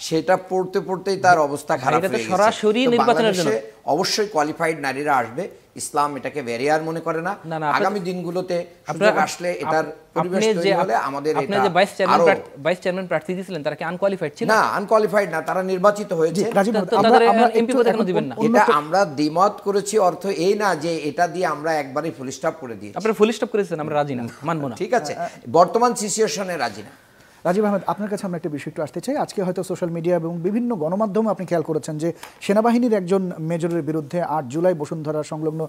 সেটা পড়তে পড়তেই তার অবস্থা খারাপ এটা তো হয়ে গেছে। সরাসরি তো নির্বাচনের জন্য। বাংলাদেশে অবশ্যই কোয়ালিফাইড নারীরা আসবে, ইসলাম এটাকে ব্যারিয়ার মনে করে না। না, না, আগামী দিনগুলোতে সুযোগ আসলে এটার পরিবেশ তৈরি হলে আমাদের আপনি এটা যে আরো ভাইস চেয়ারম্যান প্রার্থী দিয়েছিলেন তারা কি আনকোয়ালিফাইড ছিল? না, আনকোয়ালিফাইড না, তারা নির্বাচিত হয়েছে। রাজীব তো আমরা- তাদের আমরা এমপি একটু পদে কেন এখন দিবেন না? এটা আমরা দ্বিমত করেছি, অর্থ এই না যে এটা দিয়ে আমরা একবারই ফুল স্টপ করে দিয়েছি। আপনারা ফুল স্টপ করেছেন, আমরা রাজি না, মানবো না। ঠিক আছে, বর্তমান সিচুয়েশনে রাজি না। রাজীব আহমেদ, আপনার কাছে আমরা একটা বিষয় একটু আসতে চাই। আজকে হয়তো সোশ্যাল মিডিয়া এবং বিভিন্ন গণমাধ্যমে আপনি খেয়াল করেছেন যে সেনাবাহিনীর একজন মেজরের বিরুদ্ধে 8 জুলাই বসুন্ধরা সংলগ্ন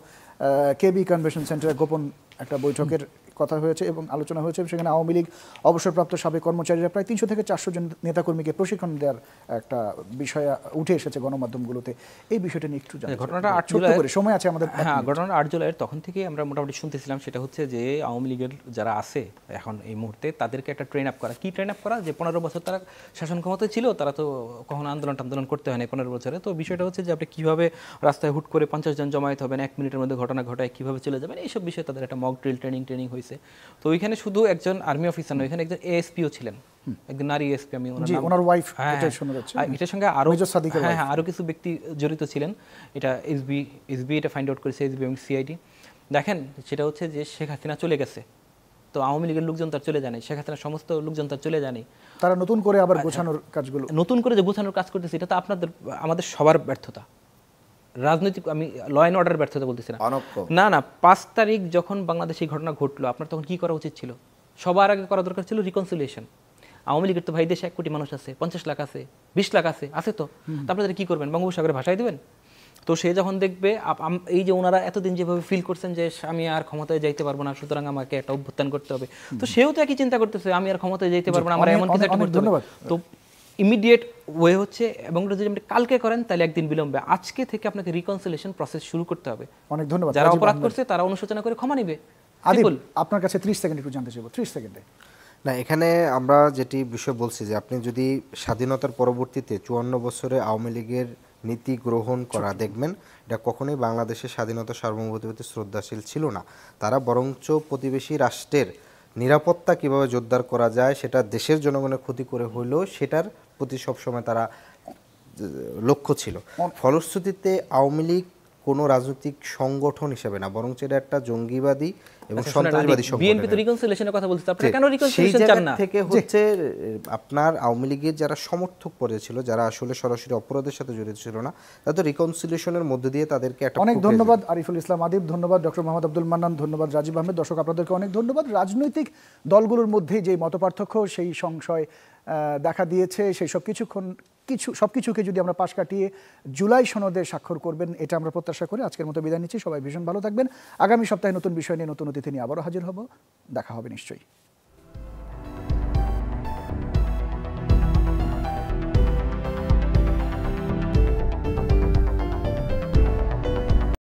কেবি কনভেনশন সেন্টারে গোপন একটা বৈঠকের কথা হয়েছে এবং আলোচনা হয়েছে। সেখানে আওয়ামী লীগ অবসরপ্রাপ্ত সাবেক কর্মচারীরা প্রায় 300 থেকে 400 জন নেতাকর্মীকে প্রশিক্ষণ দেওয়ার একটা বিষয় উঠে এসেছে গণমাধ্যমগুলোতে। এই বিষয়টা নিয়ে একটু জানতে চাই। ঘটনাটা 8 ছোট্ট জুলাই করে, সময় আছে আমাদের। হ্যাঁ, ঘটনাটা 8 জুলাইয়ের তখন থেকেই আমরা মোটামুটি শুনতেছিলাম। সেটা হচ্ছে যে আওয়ামী লীগের যারা আছে এখন এই মুহূর্তে তাদেরকে একটা ট্রেন আপ করা। কি ট্রেন আপ করা? যে 15 বছর তারা শাসন ক্ষমতায় ছিল, তারা তো কখনো আন্দোলন করতে হয় না 15 বছরে। তো বিষয়টা হচ্ছে যে আপনি কীভাবে রাস্তায় হুট করে 50 জন জমায়েত হবেন, 1 মিনিটের মধ্যে ঘটনা ঘটায় কীভাবে চলে যাবেন, এইসব বিষয়ে তাদের একটা মক ড্রিল ট্রেনিং হয়েছে। তো ওইখানে শুধু একজন আর্মি অফিসার নয়, এখানে একজন এএসপিও ছিলেন, একজন নারী এএসপি। আমি ওনার ওয়াইফ, হ্যাঁ, এটা শোনা যাচ্ছে। এটার সঙ্গে আরো মেজর সাদিকের হ্যাঁ wife। হ্যাঁ আরো কিছু ব্যক্তি জড়িত ছিলেন। এটা এসবি এটা ফাইন্ড আউট করেছে, এসবি এবং সিআইডি। দেখেন, সেটা হচ্ছে যে শেখ হাসিনা চলে গেছে, তো আওয়ামী লীগের লোকজন তার চলে যায়নি, শেখ হাসিনার সমস্ত লোকজন তার চলে যায়নি। তারা নতুন করে আবার গোছানোর কাজগুলো, নতুন করে যে গোছানোর কাজ করতেছে, এটা তো আমাদের সবার ব্যর্থতা। রাজনৈতিক, আমি ল অ্যান্ড অর্ডার ব্যর্থতা বলতেছি না। না 5 তারিখ যখন বাংলাদেশে এই ঘটনা ঘটলো, আপনার তখন কি করা উচিত ছিল? সবার আগে করা দরকার ছিল রিকনসিলিয়েশন। আওয়ামী লীগের তো ভাই দেশে 1 কোটি মানুষ আছে, 50 লাখ আছে, 20 লাখ আছে তো আপনাদের কি করবেন? বঙ্গোপসাগরে ভাষায় দেবেন? তো সে যখন দেখবে এই যে ওনারা এতদিন যেভাবে ফিল করছেন যে আমি আর ক্ষমতায় যাইতে পারবো না, সুতরাং আমাকে একটা অভ্যুত্থান করতে হবে, তো সেও তো একই চিন্তা করতেছে, আমি আর ক্ষমতায় যাইতে পারবো না, আমার এমন কিছু একটা করতে হবে। তো ইমিডিয়েট ওয়ে হচ্ছে, এবং যদি আপনি কালকে করেন তাহলে একদিন বিলম্বে, আজকে থেকে আপনাকে রিকনসিলিয়েশন প্রসেস শুরু করতে হবে। অনেক ধন্যবাদ। যারা অপরাধ করছে তারা অনুশোচনা করে ক্ষমা নিবে। আদিল, আপনার কাছে 30 সেকেন্ড একটু জানতে চাইবো, 30 সেকেন্ডে। না, এখানে আমরা যেটি বিষয় বলছি যে আপনি যদি স্বাধীনতার পরবর্তীতে 54 বছরে আওয়ামী লীগের নীতি গ্রহণ করা দেখবেন, এটা কখনোই বাংলাদেশের স্বাধীনতা সার্বভৌমত্বের প্রতি শ্রদ্ধাশীল ছিল না। তারা বরঞ্চ প্রতিবেশী রাষ্ট্রের নিরাপত্তা কিভাবে জোরদার করা যায়, সেটা দেশের জনগণের ক্ষতি করে হইলেও সেটার প্রতি সবসময় তারা লক্ষ্য ছিল। ফলশ্রুতিতে আওয়ামী লীগ কোনো রাজনৈতিক সংগঠন হিসেবে না, বরং এটা একটা জঙ্গিবাদী এবং সন্ত্রাসবাদী সংগঠন। বিএনপি তো রিকনসিলিয়েশনের কথা বলছে, আপনারা কেন রিকনসিলিয়েশন চান না? থেকে হচ্ছে আপনার আওয়ামী লীগের যারা সমর্থক পর্যায়ে ছিল, যারা আসলে সরাসরি অপরাধের সাথে জড়িত ছিল না, তাদের রিকনসিলিয়েশনের মধ্যে দিয়ে তাদেরকে একটা অনেক ধন্যবাদ আরিফুল ইসলাম আদিব, ধন্যবাদ ডক্টর মোহাম্মদ আব্দুল মান্নান, ধন্যবাদ রাজীব আহমেদ। দর্শক আপনাদেরকে অনেক ধন্যবাদ। রাজনৈতিক দলগুলোর মধ্যে যে মতপার্থক্য, সেই সংশয় দেখা দিয়েছে, সেই সবকিছুকে যদি আমরা পাশ কাটিয়ে জুলাই সনদে স্বাক্ষর করবেন, এটা আমরা প্রত্যাশা করি। আজকের মতো বিদায় নিচ্ছি, সবাই ভীষণ ভালো থাকবেন। আগামী সপ্তাহে নতুন বিষয় নিয়ে, নতুন অতিথি নিয়ে আবারও হাজির হব, দেখা হবে নিশ্চয়ই।